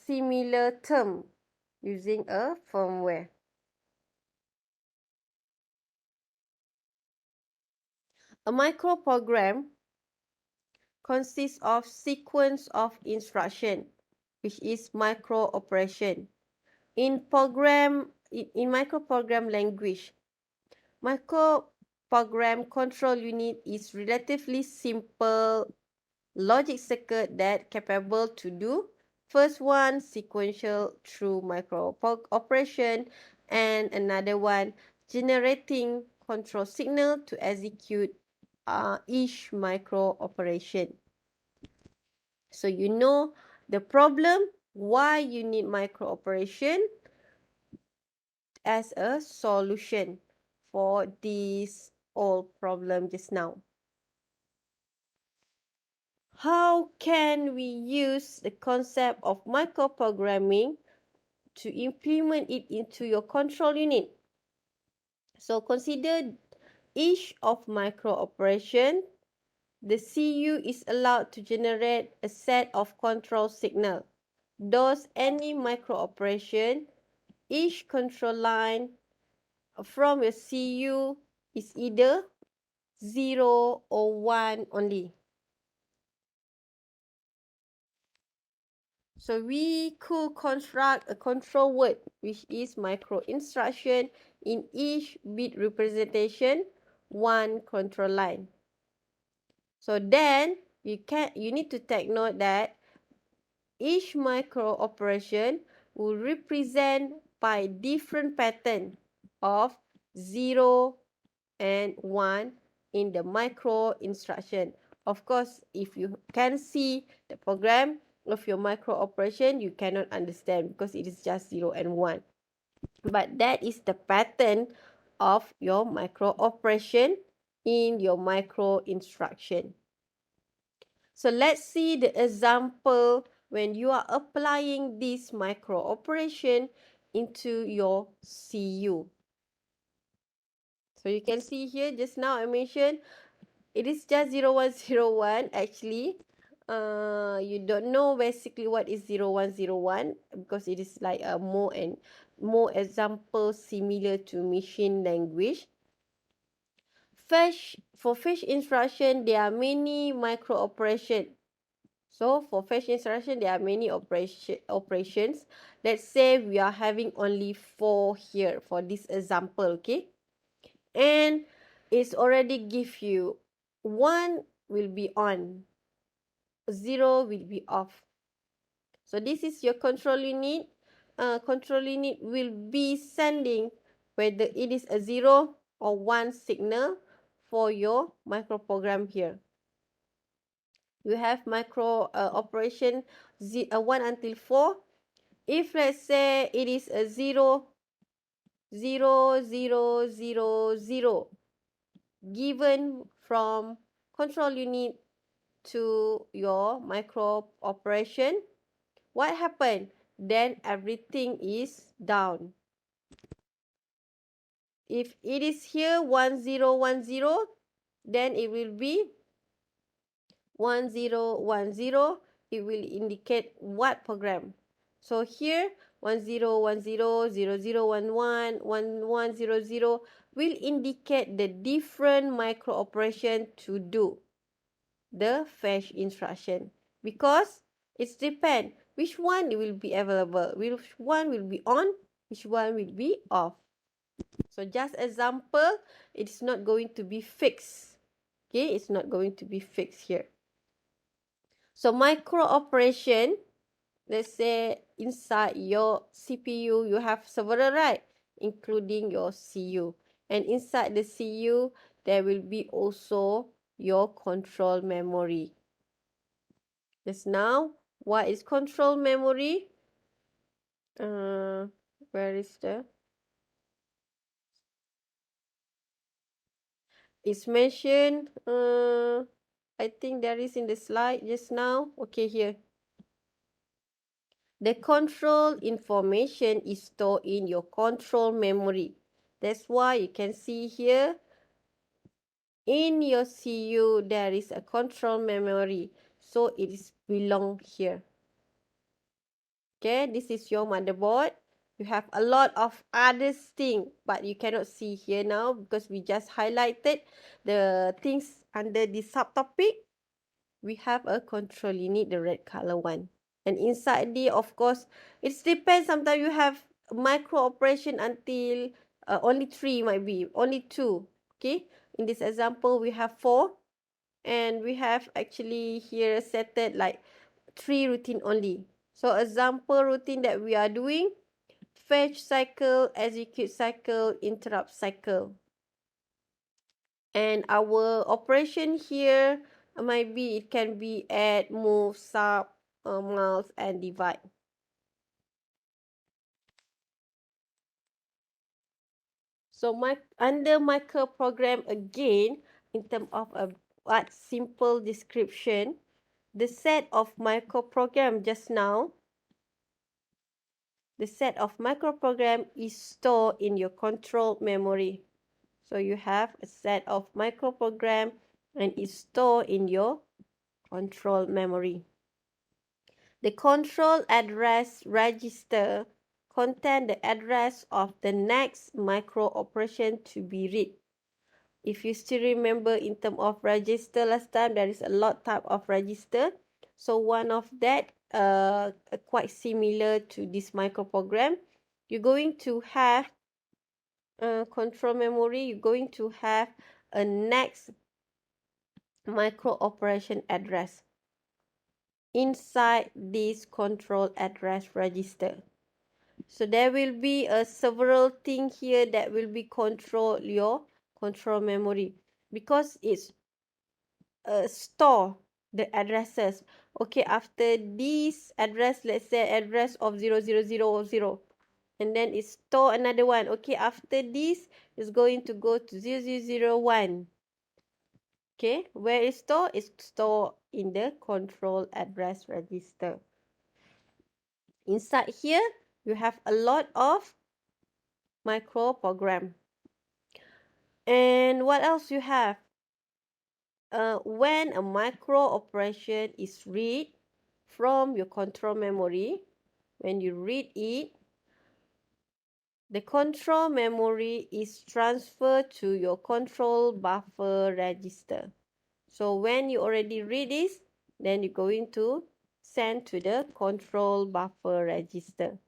similar term using a firmware. A microprogram consists of sequence of instruction, which is micro operation. In microprogram language, microprogram control unit is relatively simple logic circuit that capable to do first one sequential through micro operation, and another one generating control signal to execute each micro operation. So you know the problem, why you need micro operation as a solution for this old problem just now. How can we use the concept of microprogramming to implement it into your control unit? So consider each of micro operation. The CU is allowed to generate a set of control signal. Thus, any micro operation, each control line from your CU is either 0 or 1 only. So we could construct a control word, which is micro instruction, in each bit representation, one control line. So then you need to take note that each micro operation will represent by different pattern of 0 and 1 in the micro instruction. Of course, if you can see the program of your micro operation, you cannot understand because it is just 0 and 1. But that is the pattern of your micro operation in your micro instruction. So let's see the example when you are applying this micro operation into your CU. So you can see here, just now I mentioned it is just 0101 actually. You don't know basically what is 0101 because it is like a more example similar to machine language. For fetch instruction, there are many micro operations. So for fetch instruction, there are many operations. Let's say we are having only 4 here for this example, okay? And it's already give you 1 will be on, 0 will be off. So this is your control unit. Control unit will be sending whether it is a 0 or 1 signal for your microprogram here. You have micro operation 1 until 4. If let's say it is a 0, 0, 0, 0, 0 given from control unit to your micro operation, what happened? Then everything is down. If it is here 1010, then it will be 1010. It will indicate what program. So here 101000111100 will indicate the different micro operation to do the fetch instruction, because it depends which one will be available, which one will be on, which one will be off. So just example, it's not going to be fixed. Okay, it's not going to be fixed here. So micro operation, let's say inside your CPU, you have several, right? Including your CU. And inside the CU, there will be also your control memory. Just now, what is control memory? Where is the? It's mentioned. I think there is in the slide just now. Okay, here. The control information is stored in your control memory. That's why you can see here in your CU there is a control memory. So it is belong here. Okay, this is your motherboard. You have a lot of other things, but you cannot see here now because we just highlighted the things under the subtopic. We have a control unit, the red color one. And inside the, of course, it depends. Sometimes you have micro operation until only 3 might be, only 2. Okay, in this example, we have 4. And we have actually here set it like 3 routine only. So example routine that we are doing, fetch cycle, execute cycle, interrupt cycle. And our operation here might be, it can be add, move, sub, mouse, and divide. So under microprogram again, in terms of a simple description, the set of microprogram just now, the set of microprogram is stored in your control memory. So you have a set of microprogram and it's stored in your control memory. The control address register contains the address of the next micro operation to be read. If you still remember in terms of register last time, there is a lot type of register. So one of that quite similar to this microprogram. You're going to have control memory. You're going to have a next micro operation address inside this control address register. So there will be several things here that will be control your control memory, because it's store the addresses. Okay, after this address, let's say address of 0000, and then it store another one. Okay, after this is going to go to 0001. Okay, where is store? It's stored in the control address register. Inside here, you have a lot of microprogram. And what else you have? When a micro operation is read from your control memory, when you read it, the control memory is transferred to your control buffer register. So when you already read this, then you're going to send to the control buffer register.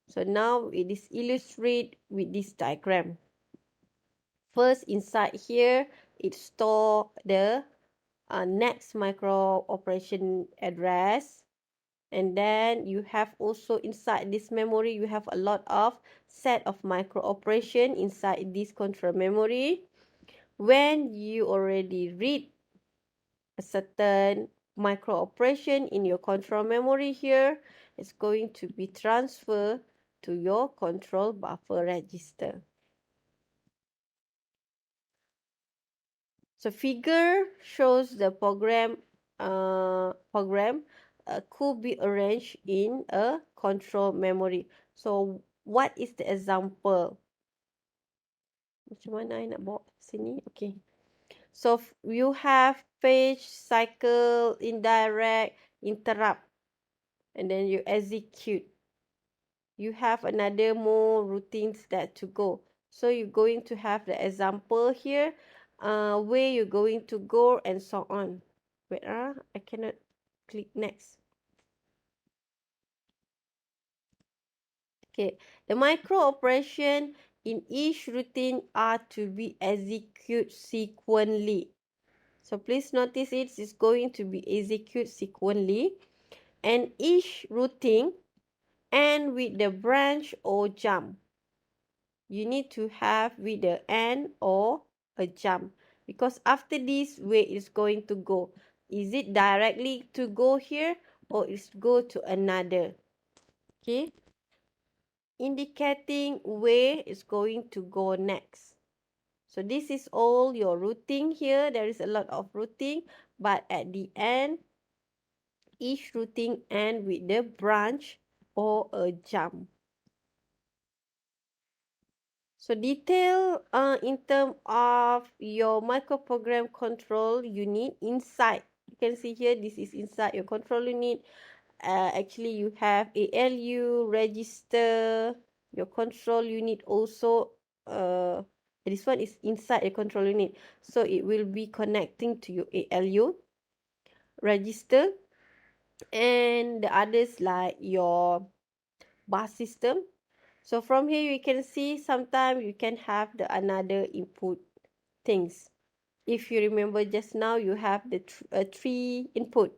So now it is illustrated with this diagram. First, inside here, it store the next micro operation address. And then you have also inside this memory, you have a lot of set of micro operation inside this control memory. When you already read a certain micro operation in your control memory here, it's going to be transferred to your control buffer register. So figure shows the program program could be arranged in a control memory. So what is the example? Macam mana I nak bawa sini? Okay. So you have fetch, cycle, indirect, interrupt, and then you execute. You have another more routines that to go. So you're going to have the example here, where you're going to go and so on. Wait, I cannot click next. Okay, the micro operation in each routine are to be executed sequentially. So please notice it is going to be executed sequentially, and each routine end with the branch or jump. You need to have with the end or a jump, because after this, where it's going to go? Is it directly to go here or is go to another? Okay, indicating where it's going to go next. So this is all your routing here. There is a lot of routing, but at the end, each routing end with the branch or a jump. So detail in terms of your microprogram control unit inside. You can see here, this is inside your control unit. Actually, you have ALU, register, your control unit also. This one is inside the control unit. So it will be connecting to your ALU, register, and the others like your bus system. So from here you can see sometimes you can have the another input things. If you remember just now, you have the 3 input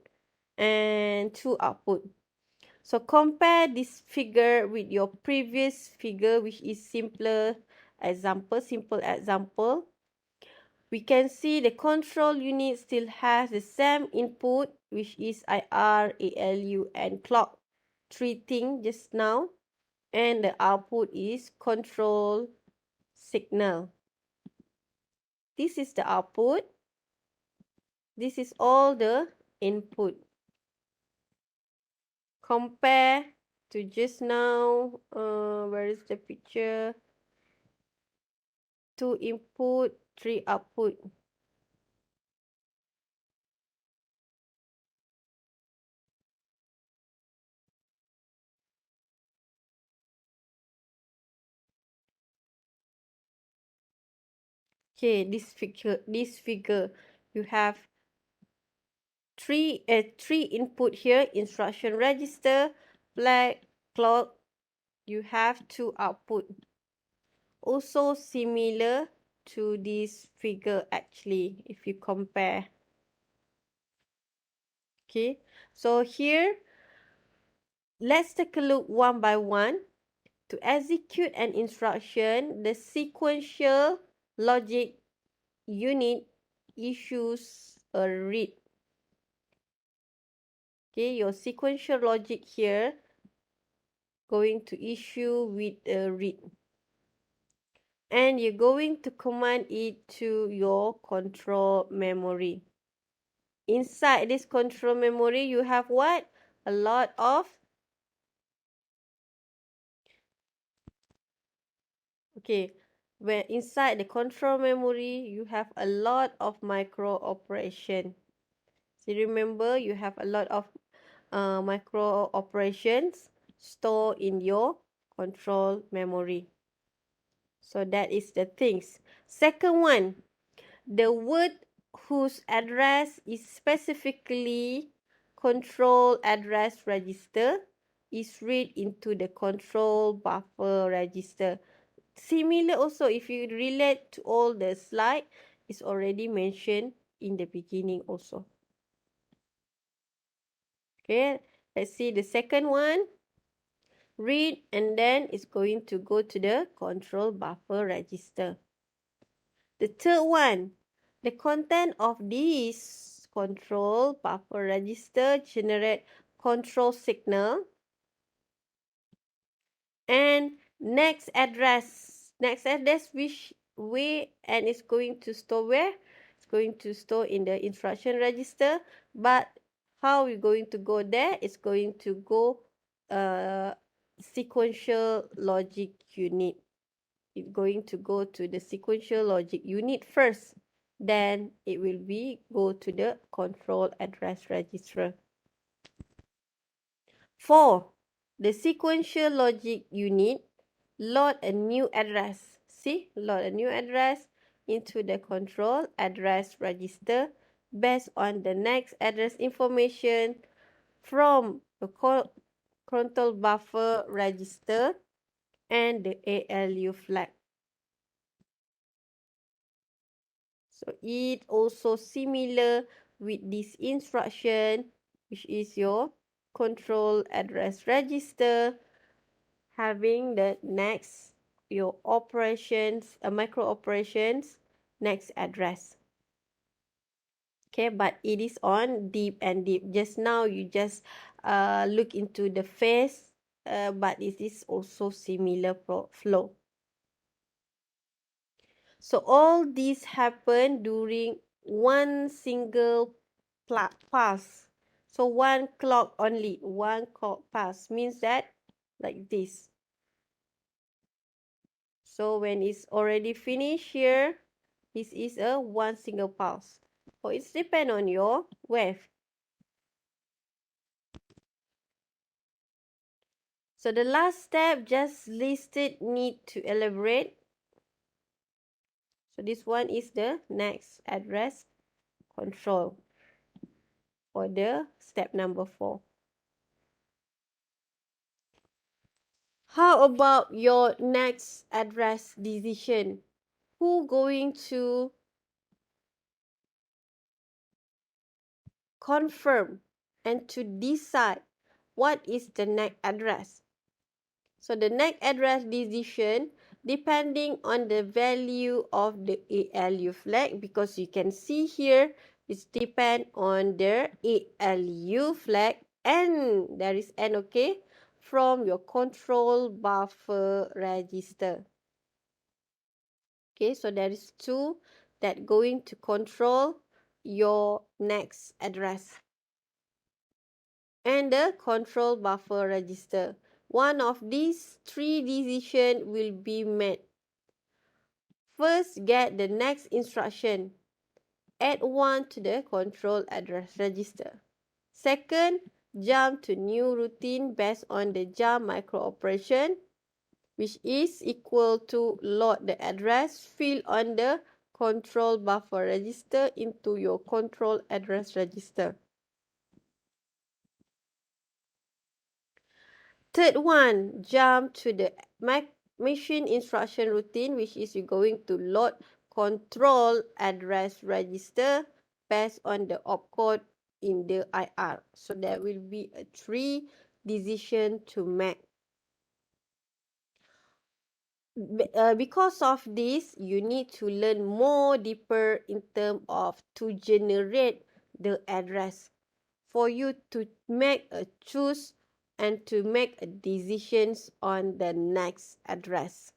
and 2 output. So compare this figure with your previous figure, which is simple example. We can see the control unit still has the same input, which is IR, ALU, and clock. 3 things just now. And the output is control signal. This is the output. This is all the input. Compare to just now. Where is the picture? 2 input, 3 output. Okay, this figure, you have 3 input here, instruction register, flag, clock. You have 2 output. Also similar to this figure actually, if you compare. Okay, so here, let's take a look one by one. To execute an instruction, the sequential logic unit issues a read. Okay, your sequential logic here going to issue with a read. And you're going to command it to your control memory. Inside this control memory, you have what? A lot of where inside the control memory, you have a lot of micro operation. So remember, you have a lot of micro operations stored in your control memory. So that is the things. Second one, the word whose address is specifically control address register is read into the control buffer register. Similar also, if you relate to all the slide, it's already mentioned in the beginning also. Okay, let's see the second one. Read, and then it's going to go to the control buffer register. The third one, the content of this control buffer register generate control signal. And next address which way, and it's going to store where? It's going to store in the instruction register, But how we're going to go there? It's going to go sequential logic unit. It's going to go to the sequential logic unit first. Then it will be go to the control address register. For the sequential logic unit, load a new address. See, load a new address into the control address register based on the next address information from the control buffer register and the ALU flag. So it also similar with this instruction, which is your control address register, having the next your operations, micro operations, next address. Okay, but it is on deep and deep. Just now you just look into the face, but it is also similar flow. So all this happen during one single pass. So one clock only, one clock pass means that like this. So when it's already finished here, this is a one single pulse. So it's depend on your wave. So the last step just listed need to elaborate. So this one is the next address control for the step number 4. How about your next address decision? Who going to confirm and to decide what is the next address? So the next address decision depending on the value of the ALU flag, because you can see here it depend on the ALU flag and there is N, okay, from your control buffer register. Okay, so there is 2 that going to control your next address and the control buffer register. One of these 3 decisions will be made. First, get the next instruction. Add 1 to the control address register. Second, jump to new routine based on the jump micro operation, which is equal to load the address field on the control buffer register into your control address register. Third one, jump to the machine instruction routine, which is you're going to load control address register based on the opcode in the IR. So there will be a 3 decision to make. Because of this, you need to learn more deeper in terms of to generate the address for you to make a choose and to make a decisions on the next address.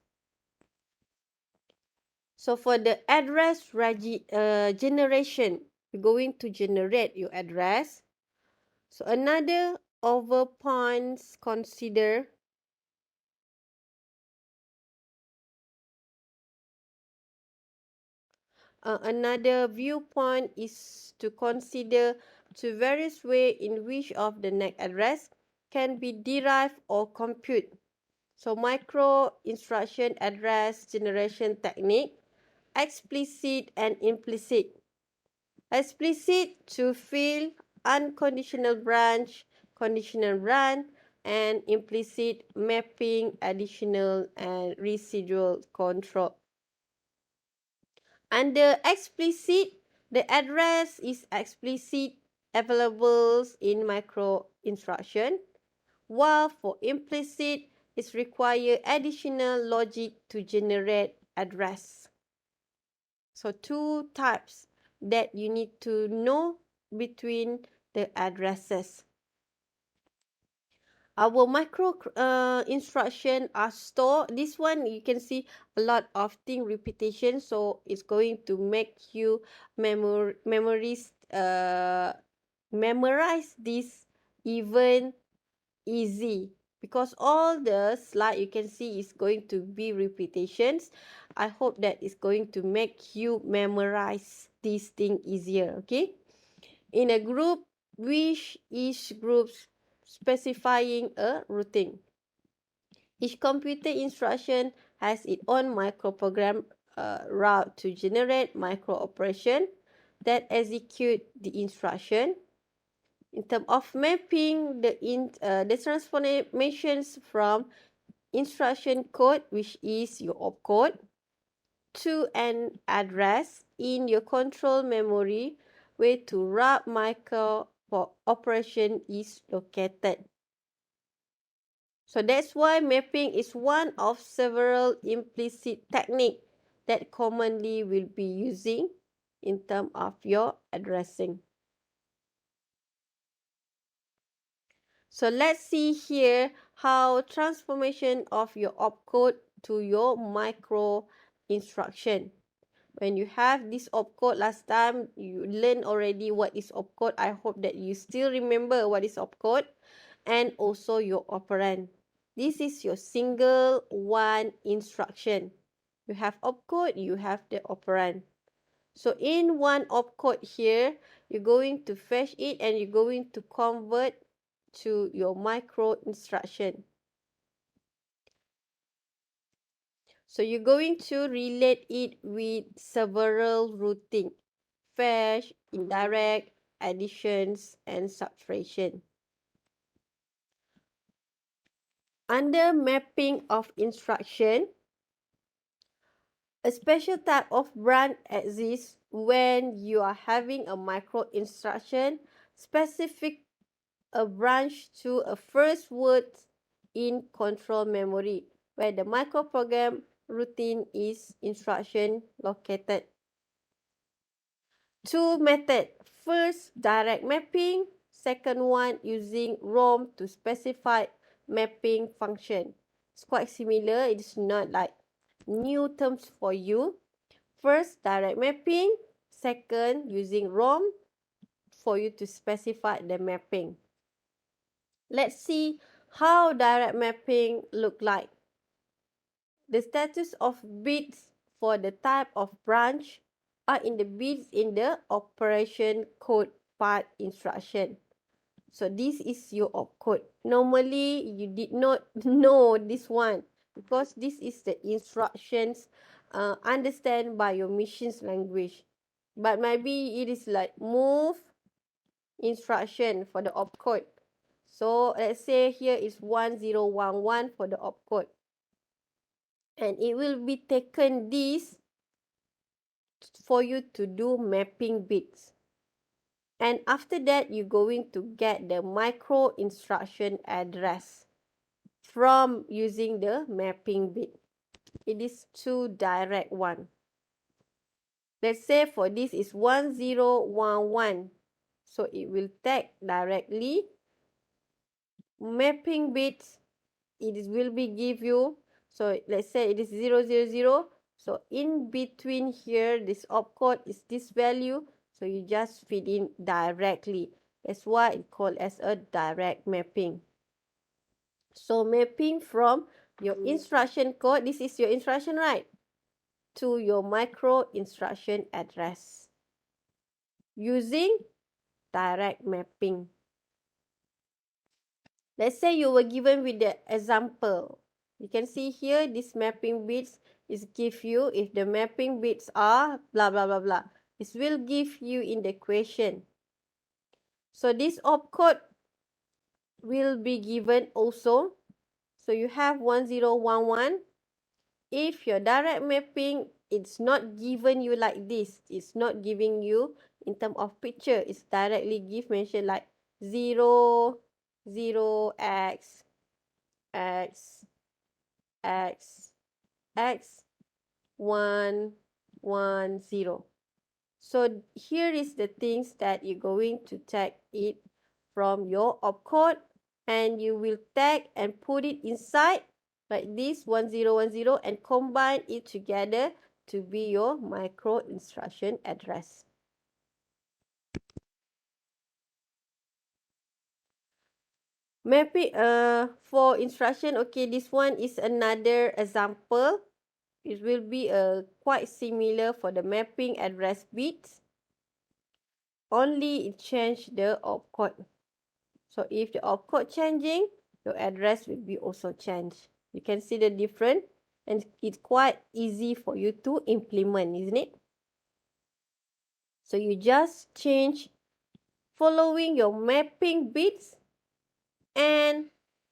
So for the address generation, you're going to generate your address. So another over points consider another viewpoint is to consider to various way in which of the next address can be derived or compute. So micro instruction address generation technique, explicit and implicit. Explicit to fill unconditional branch, conditional branch, and implicit mapping, additional and residual control. Under explicit, the address is explicit available in micro instruction, while for implicit, it requires additional logic to generate address. So 2 types that you need to know between the addresses. Our micro instruction are stored. This one you can see a lot of thing repetition, so it's going to make you memorize memorize this even easy, because all the slide you can see is going to be repetitions. I hope that it's going to make you memorize this thing easier. Okay, in a group, which each group specifying a routine. Each computer instruction has its own microprogram route to generate micro operation that execute the instruction. In terms of mapping the transformations from instruction code, which is your opcode, to an address in your control memory where to route micro operation is located. So that's why mapping is one of several implicit techniques that commonly will be using in terms of your addressing. So let's see here how transformation of your opcode to your micro instruction. When you have this opcode, last time you learned already what is opcode. I hope that you still remember what is opcode, and also your operand. This is your single one instruction. You have opcode, you have the operand. So in one opcode here, you're going to fetch it and you're going to convert to your micro instruction. So you're going to relate it with several routine: fetch, indirect, additions, and subtraction. Under mapping of instruction, a special type of branch exists when you are having a micro instruction specific a branch to a first word in control memory where the microprogram routine is instruction located. Two methods. First, direct mapping. Second one, using ROM to specify mapping function. It's quite similar. It's not like new terms for you. First, direct mapping. Second, using ROM for you to specify the mapping. Let's see how direct mapping look like. The status of bits for the type of branch are in the bits in the operation code part instruction. So this is your opcode. Normally, you did not know this one because this is the instructions understand by your machine's language. But maybe it is like move instruction for the opcode. So let's say here is 1011 for the opcode. And it will be taken this for you to do mapping bits. And after that, you're going to get the micro instruction address from using the mapping bit. It is two direct one. Let's say for this is 1011. So it will take directly mapping bits. It will be give you. So let's say it is 000. So in between here, this opcode is this value. So you just feed in directly. That's why it's called as a direct mapping. So mapping from your instruction code, this is your instruction, right? To your micro instruction address. Using direct mapping. Let's say you were given with the example. You can see here, this mapping bits is give you if the mapping bits are blah, blah, blah, blah. This will give you in the question. So this opcode will be given also. So you have 1011. If your direct mapping, it's not given you like this. It's not giving you in terms of picture. It's directly mentioned like 0, 0, X, X, X, X, 1, 1, 0. So here is the things that you're going to tag it from your opcode, and you will tag and put it inside like this 1010 and combine it together to be your micro instruction address. Mapping for instruction, okay, this one is another example. It will be quite similar for the mapping address bits. Only it change the opcode. So if the opcode changing, your address will be also changed. You can see the difference, and it's quite easy for you to implement, isn't it? So you just change following your mapping bits and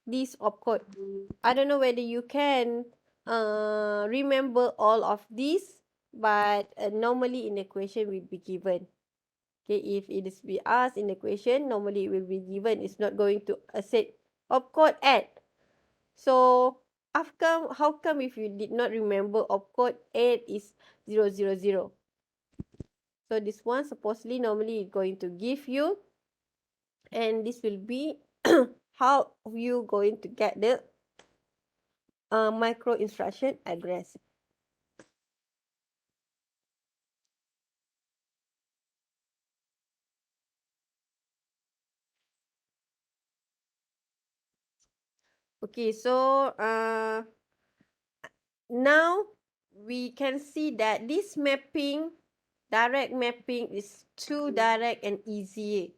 this opcode. I don't know whether you can remember all of these, but normally in the question will be given. Okay, if it is be asked in the question, normally it will be given. It's not going to set opcode add. So how come if you did not remember opcode add is 000? So this one supposedly normally it's going to give you, and this will be how you going to get the micro instruction address. Okay, so now we can see that this mapping, direct mapping, is too direct and easy.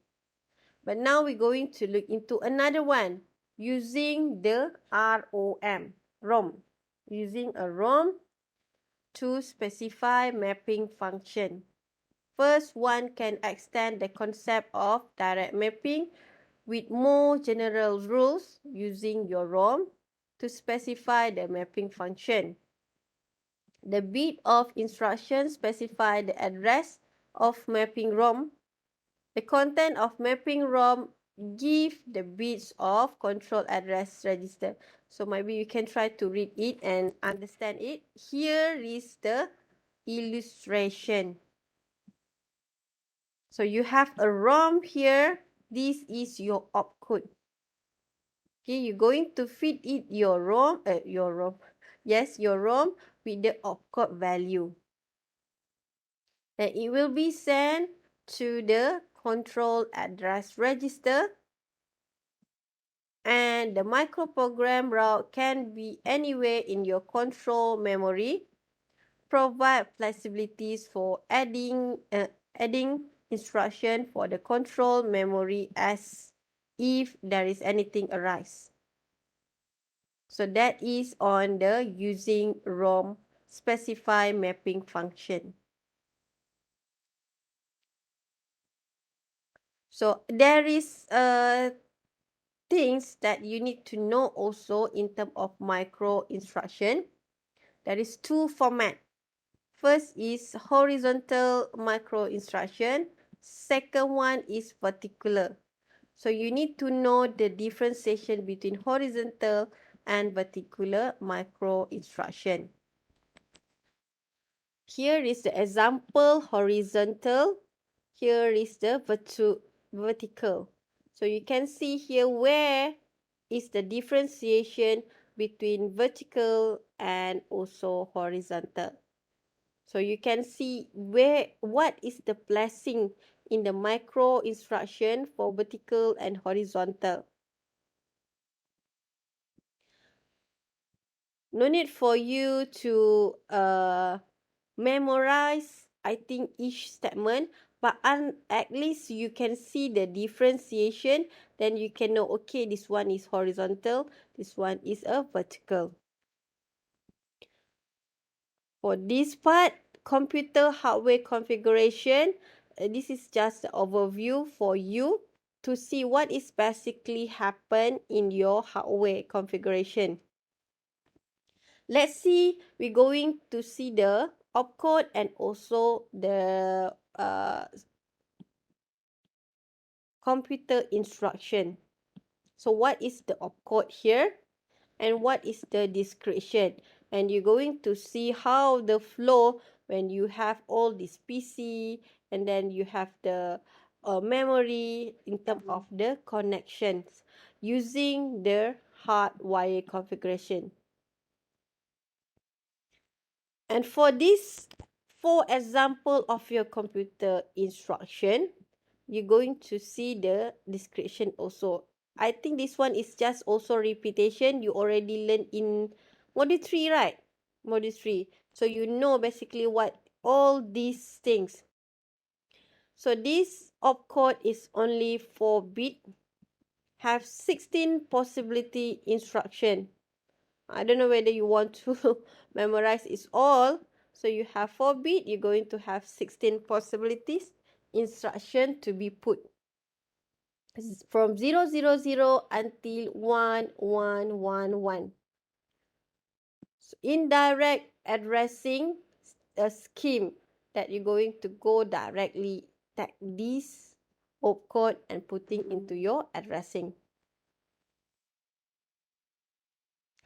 But now we're going to look into another one using the ROM. Using a ROM to specify mapping function. First one can extend the concept of direct mapping with more general rules using your ROM to specify the mapping function. The bit of instruction specify the address of mapping ROM. The content of mapping ROM give the bits of control address register. So maybe you can try to read it and understand it. Here is the illustration. So you have a ROM here. This is your opcode. Okay, you're going to feed it your ROM, yes, your ROM with the opcode value. And it will be sent to the control address register. And the microprogram route can be anywhere in your control memory. Provide flexibilities for adding instruction for the control memory as if there is anything arise. So that is on the using ROM specify mapping function. So there is things that you need to know also in terms of micro instruction. There is two format. First is horizontal micro instruction. Second one is vertical. So you need to know the differentiation between horizontal and vertical micro instruction. Here is the example horizontal. Here is the vertical. So you can see here where is the differentiation between vertical and also horizontal. So you can see what is the placing in the micro instruction for vertical and horizontal. No need for you to memorize, I think, each statement, but at least you can see the differentiation. Then you can know, okay, this one is horizontal, this one is a vertical. For this part, computer hardware configuration, this is just an overview for you to see what is basically happen in your hardware configuration. Let's see, we're going to see the opcode and also the computer instruction. So what is the opcode here and what is the description? And you're going to see how the flow when you have all this PC and then you have the memory in terms of the connections using the hardwire configuration. And for this, for example of your computer instruction, you're going to see the description also. I think this one is just also repetition. You already learned in module 3, right? Module 3. So you know basically what all these things. So this opcode is only 4 bit, have 16 possibility instruction. I don't know whether you want to memorize it all. So you have 4 bit, you're going to have 16 possibilities instruction to be put. From 000 until 1111. So indirect addressing a scheme that you're going to go directly take this opcode and putting into your addressing.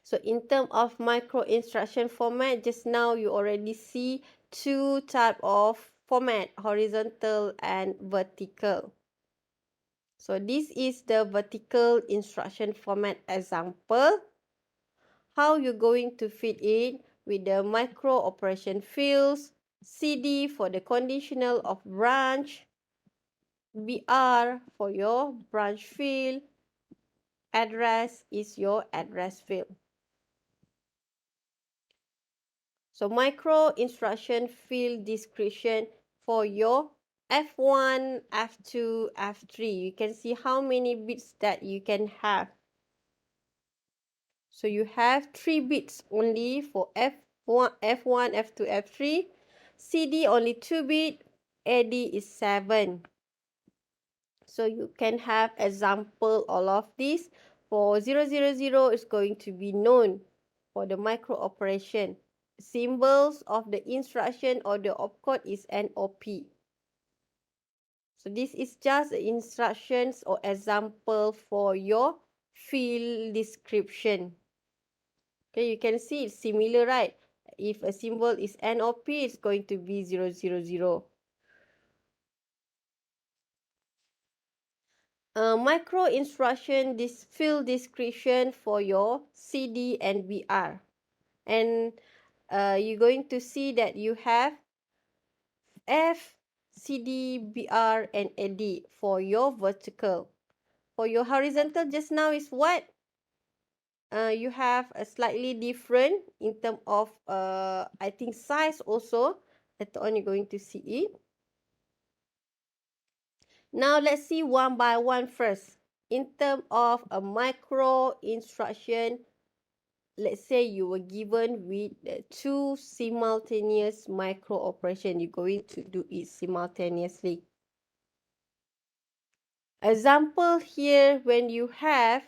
So in terms of micro instruction format, just now you already see two type of format, horizontal and vertical. So this is the vertical instruction format example. How you're going to fit in with the micro operation fields, CD for the conditional of branch, BR for your branch field, address is your address field. So micro instruction field description for your F1, F2, F3. You can see how many bits that you can have. So you have 3 bits only for F1, F2, F3. CD only 2 bit. AD is 7. So you can have example all of this. For 000 is going to be known for the micro operation. Symbols of the instruction or the opcode is NOP. So this is just instructions or example for your field description. Okay, you can see it's similar, right? If a symbol is NOP, it's going to be 000. Micro instruction, this field description for your CD and BR. And you're going to see that you have F, CD, BR, and AD for your vertical. For your horizontal, just now is what? You have a slightly different in terms of, I think, size also. Later on, you're going to see it. Now, let's see one by one first. In terms of a micro instruction, let's say you were given with 2 simultaneous micro operation. You're going to do it simultaneously. Example here, when you have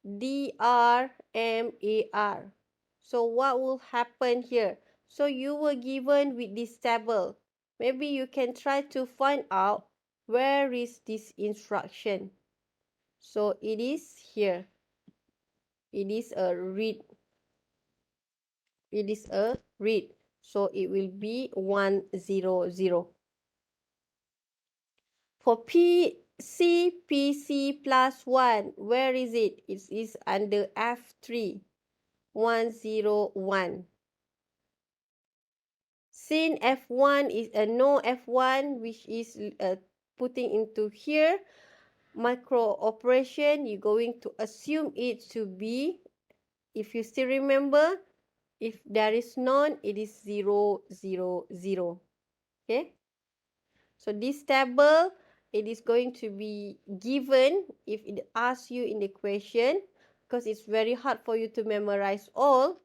DRMAR. So what will happen here? So you were given with this table. Maybe you can try to find out where is this instruction. So it is here. It is a read. It is a read. So it will be 100. For PC plus 1, where is it? It is under F3. 101. Since F1 is a no F1, which is putting into here, micro operation, you're going to assume it to be, if you still remember, if there is none, it is 000. Okay? So this table, it is going to be given if it asks you in the question, because it's very hard for you to memorize all.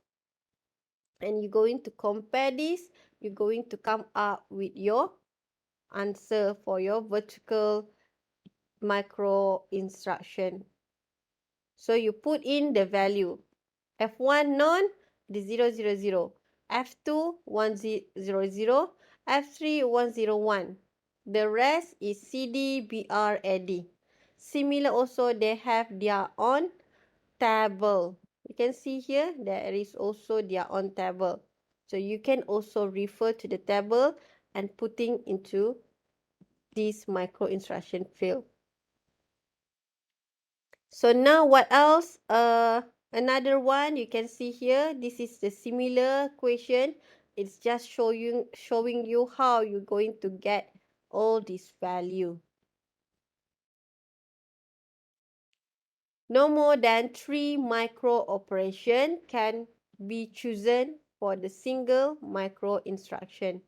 And you're going to compare this, you're going to come up with your answer for your vertical micro instruction. So you put in the value. F1 none, the 000. F2 100. F3 101. The rest is CD, BR, AD. Similar also, they have their own table. You can see here, there is also their own table. So you can also refer to the table and putting into this micro instruction field. So now what else? Another one you can see here. This is the similar question. It's just showing you how you're going to get all this value. No more than 3 micro operation can be chosen for the single micro instruction.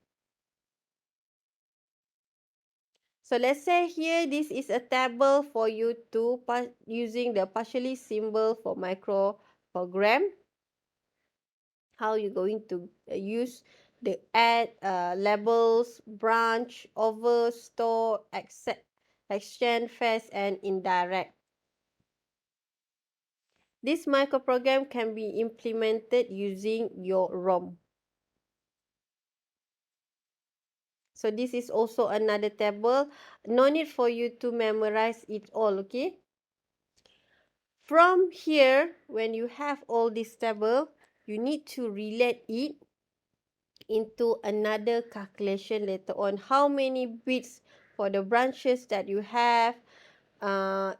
So let's say here this is a table for you to using the partially symbol for microprogram. How you going to use the add labels, branch, over, store, accept, exchange, fetch, and indirect. This microprogram can be implemented using your ROM. So this is also another table. No need for you to memorize it all, okay? From here, when you have all this table, you need to relate it into another calculation later on. How many bits for the branches that you have,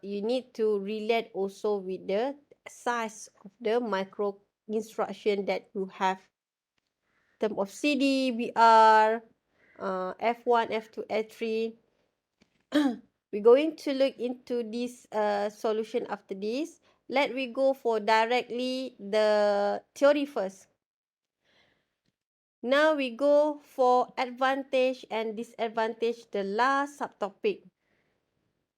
you need to relate also with the size of the micro instruction that you have. In terms of CD, BR, F1, F2, F3. We're going to look into this solution after this. Let me go for directly the theory first. Now we go for advantage and disadvantage, the last subtopic.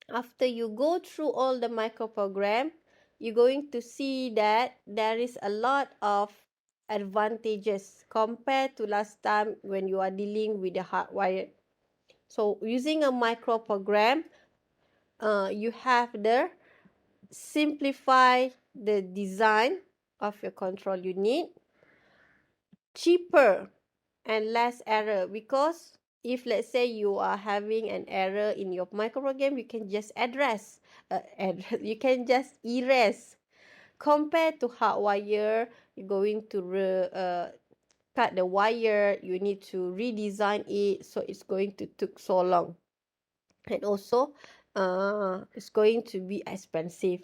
After you go through all the microprogram, you're going to see that there is a lot of advantages compared to last time when you are dealing with the hardwire. So using a microprogram, you have the simplify the design of your control unit, cheaper and less error, because if let's say you are having an error in your microprogram, you can just you can just erase. Compared to hardwire, you're going to cut the wire, you need to redesign it, so it's going to take so long, and also it's going to be expensive.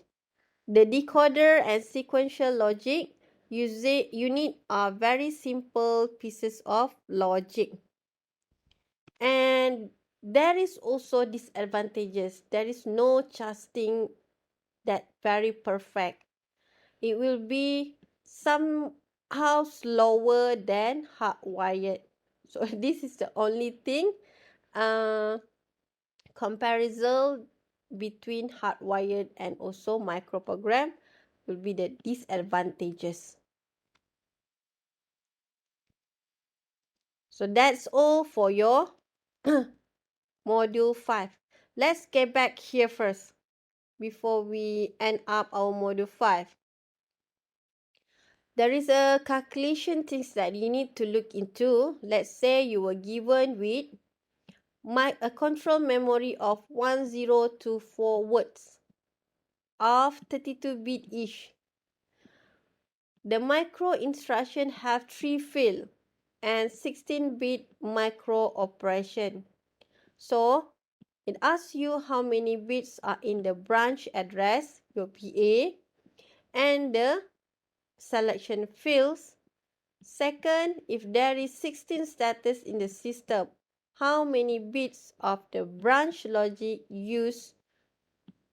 The decoder and sequential logic unit are very simple pieces of logic. And there is also disadvantages. There is no casting that very perfect. It will be somehow slower than hardwired. So this is the only thing. Comparison between hardwired and also microprogram will be the disadvantages. So that's all for your module 5. Let's get back here first before we end up our module 5. There is a calculation things that you need to look into. Let's say you were given with a control memory of 1024 words of 32-bit each. The micro instruction have 3 field and 16-bit micro operation. So it asks you how many bits are in the branch address, your PA, and the selection fields. Second, if there is 16 status in the system, how many bits of the branch logic used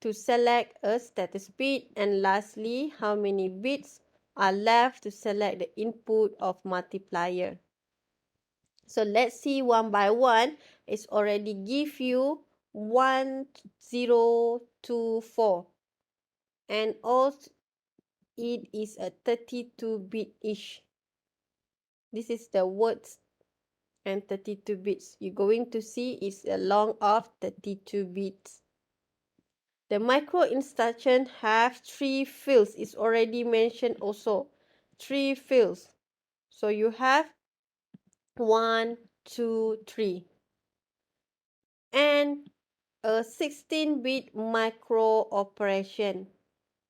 to select a status bit? And lastly, how many bits are left to select the input of multiplier? So let's see one by one. It's already give you 1024, and also it is a 32-bit each. This is the words and 32 bits. You're going to see it's a long of 32 bits. The micro instruction have 3 fields. It's already mentioned also. 3 fields. So you have 1, 2, 3. And a 16-bit micro operation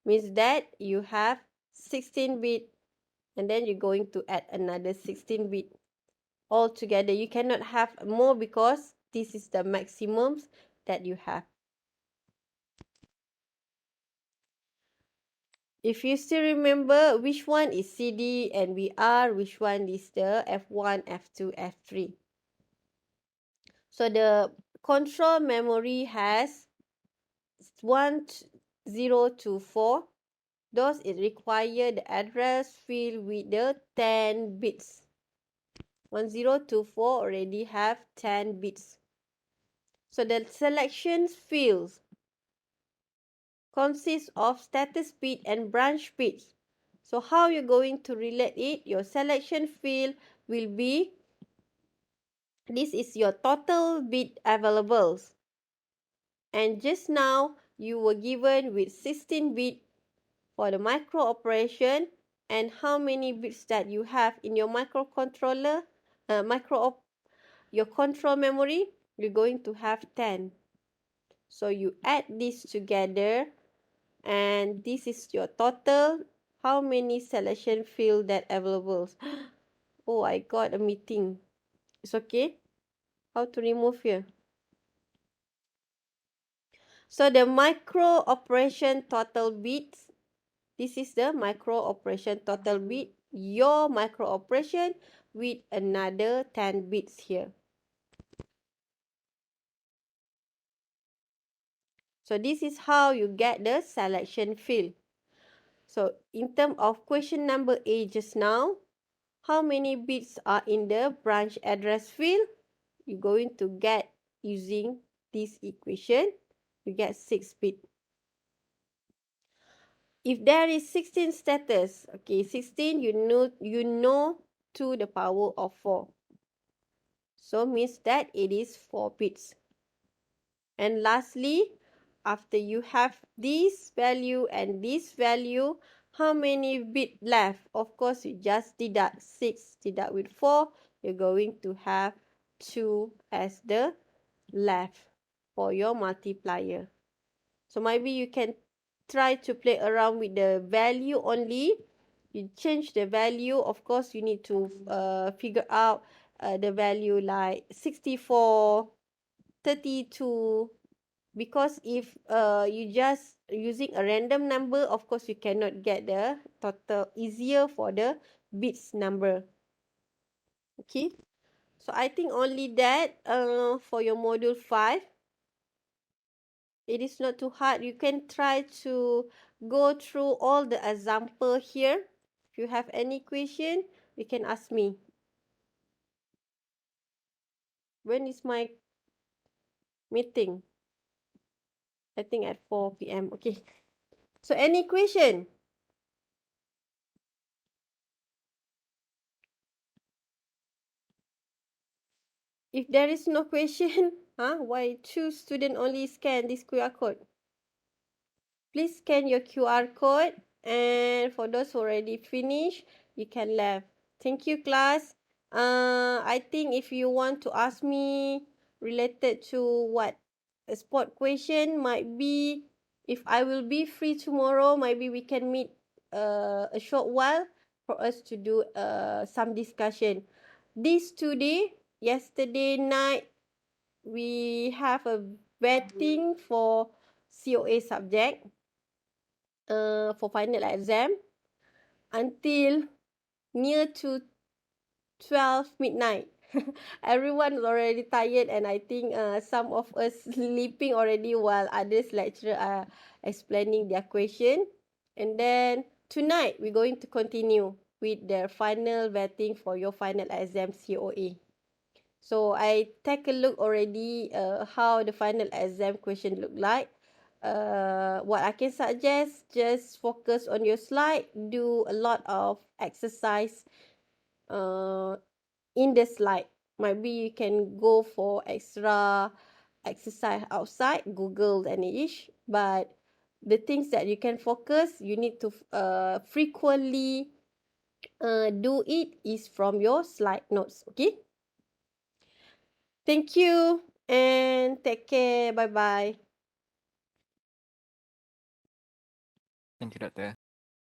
means that you have 16-bit and then you're going to add another 16-bit altogether. You cannot have more because this is the maximums that you have. If you still remember which one is CD and BR, which one is the F1, F2, F3. So the control memory has 0 to 4, those it require the address field with the 10 bits. 10 to 4 already have 10 bits. So the selection fields consists of status bit and branch bits. So how you're going to relate it? Your selection field will be, this is your total bit availables. And just now, you were given with 16 bit for the micro operation, and how many bits that you have in your microcontroller, your control memory, you're going to have 10. So you add this together, and this is your total. How many selection field that available? Oh, I got a meeting. It's okay. How to remove here? So the micro operation total bits, this is the micro operation total bit, your micro operation with another 10 bits here. So this is how you get the selection field. So in terms of question number A just now, how many bits are in the branch address field? You're going to get using this equation, you get 6 bits. If there is 16 status, okay, 16 you know to the power of 4. So means that it is 4 bits. And lastly, after you have this value and this value, how many bit left? Of course, you just deduct 6, deduct with 4, you're going to have 2 as the left for your multiplier. So maybe you can try to play around with the value only. You change the value. Of course, you need to figure out the value like 64, 32. Because if you just using a random number, of course, you cannot get the total easier for the bits number. Okay. So I think only that for your module 5. It is not too hard. You can try to go through all the example here. If you have any question, you can ask me. When is my meeting? I think at 4 p.m. Okay. So any question? If there is no question, why choose student only scan this QR code? Please scan your QR code, and for those who already finished, you can left. Thank you, class. I think if you want to ask me related to what a sport question might be, if I will be free tomorrow, maybe we can meet a short while for us to do some discussion. This today, yesterday night, we have a vetting for COA subject for final exam until near to 12 midnight. Everyone is already tired, and I think some of us sleeping already while others lecturer are explaining their question. And then tonight we're going to continue with the final vetting for your final exam COA. So I take a look already how the final exam question look like. What I can suggest, just focus on your slide, do a lot of exercise in the slide. Maybe you can go for extra exercise outside, Google and ish, but the things that you can focus, you need to frequently do it is from your slide notes, okay? Thank you and take care. Bye-bye. Thank you, Doctor.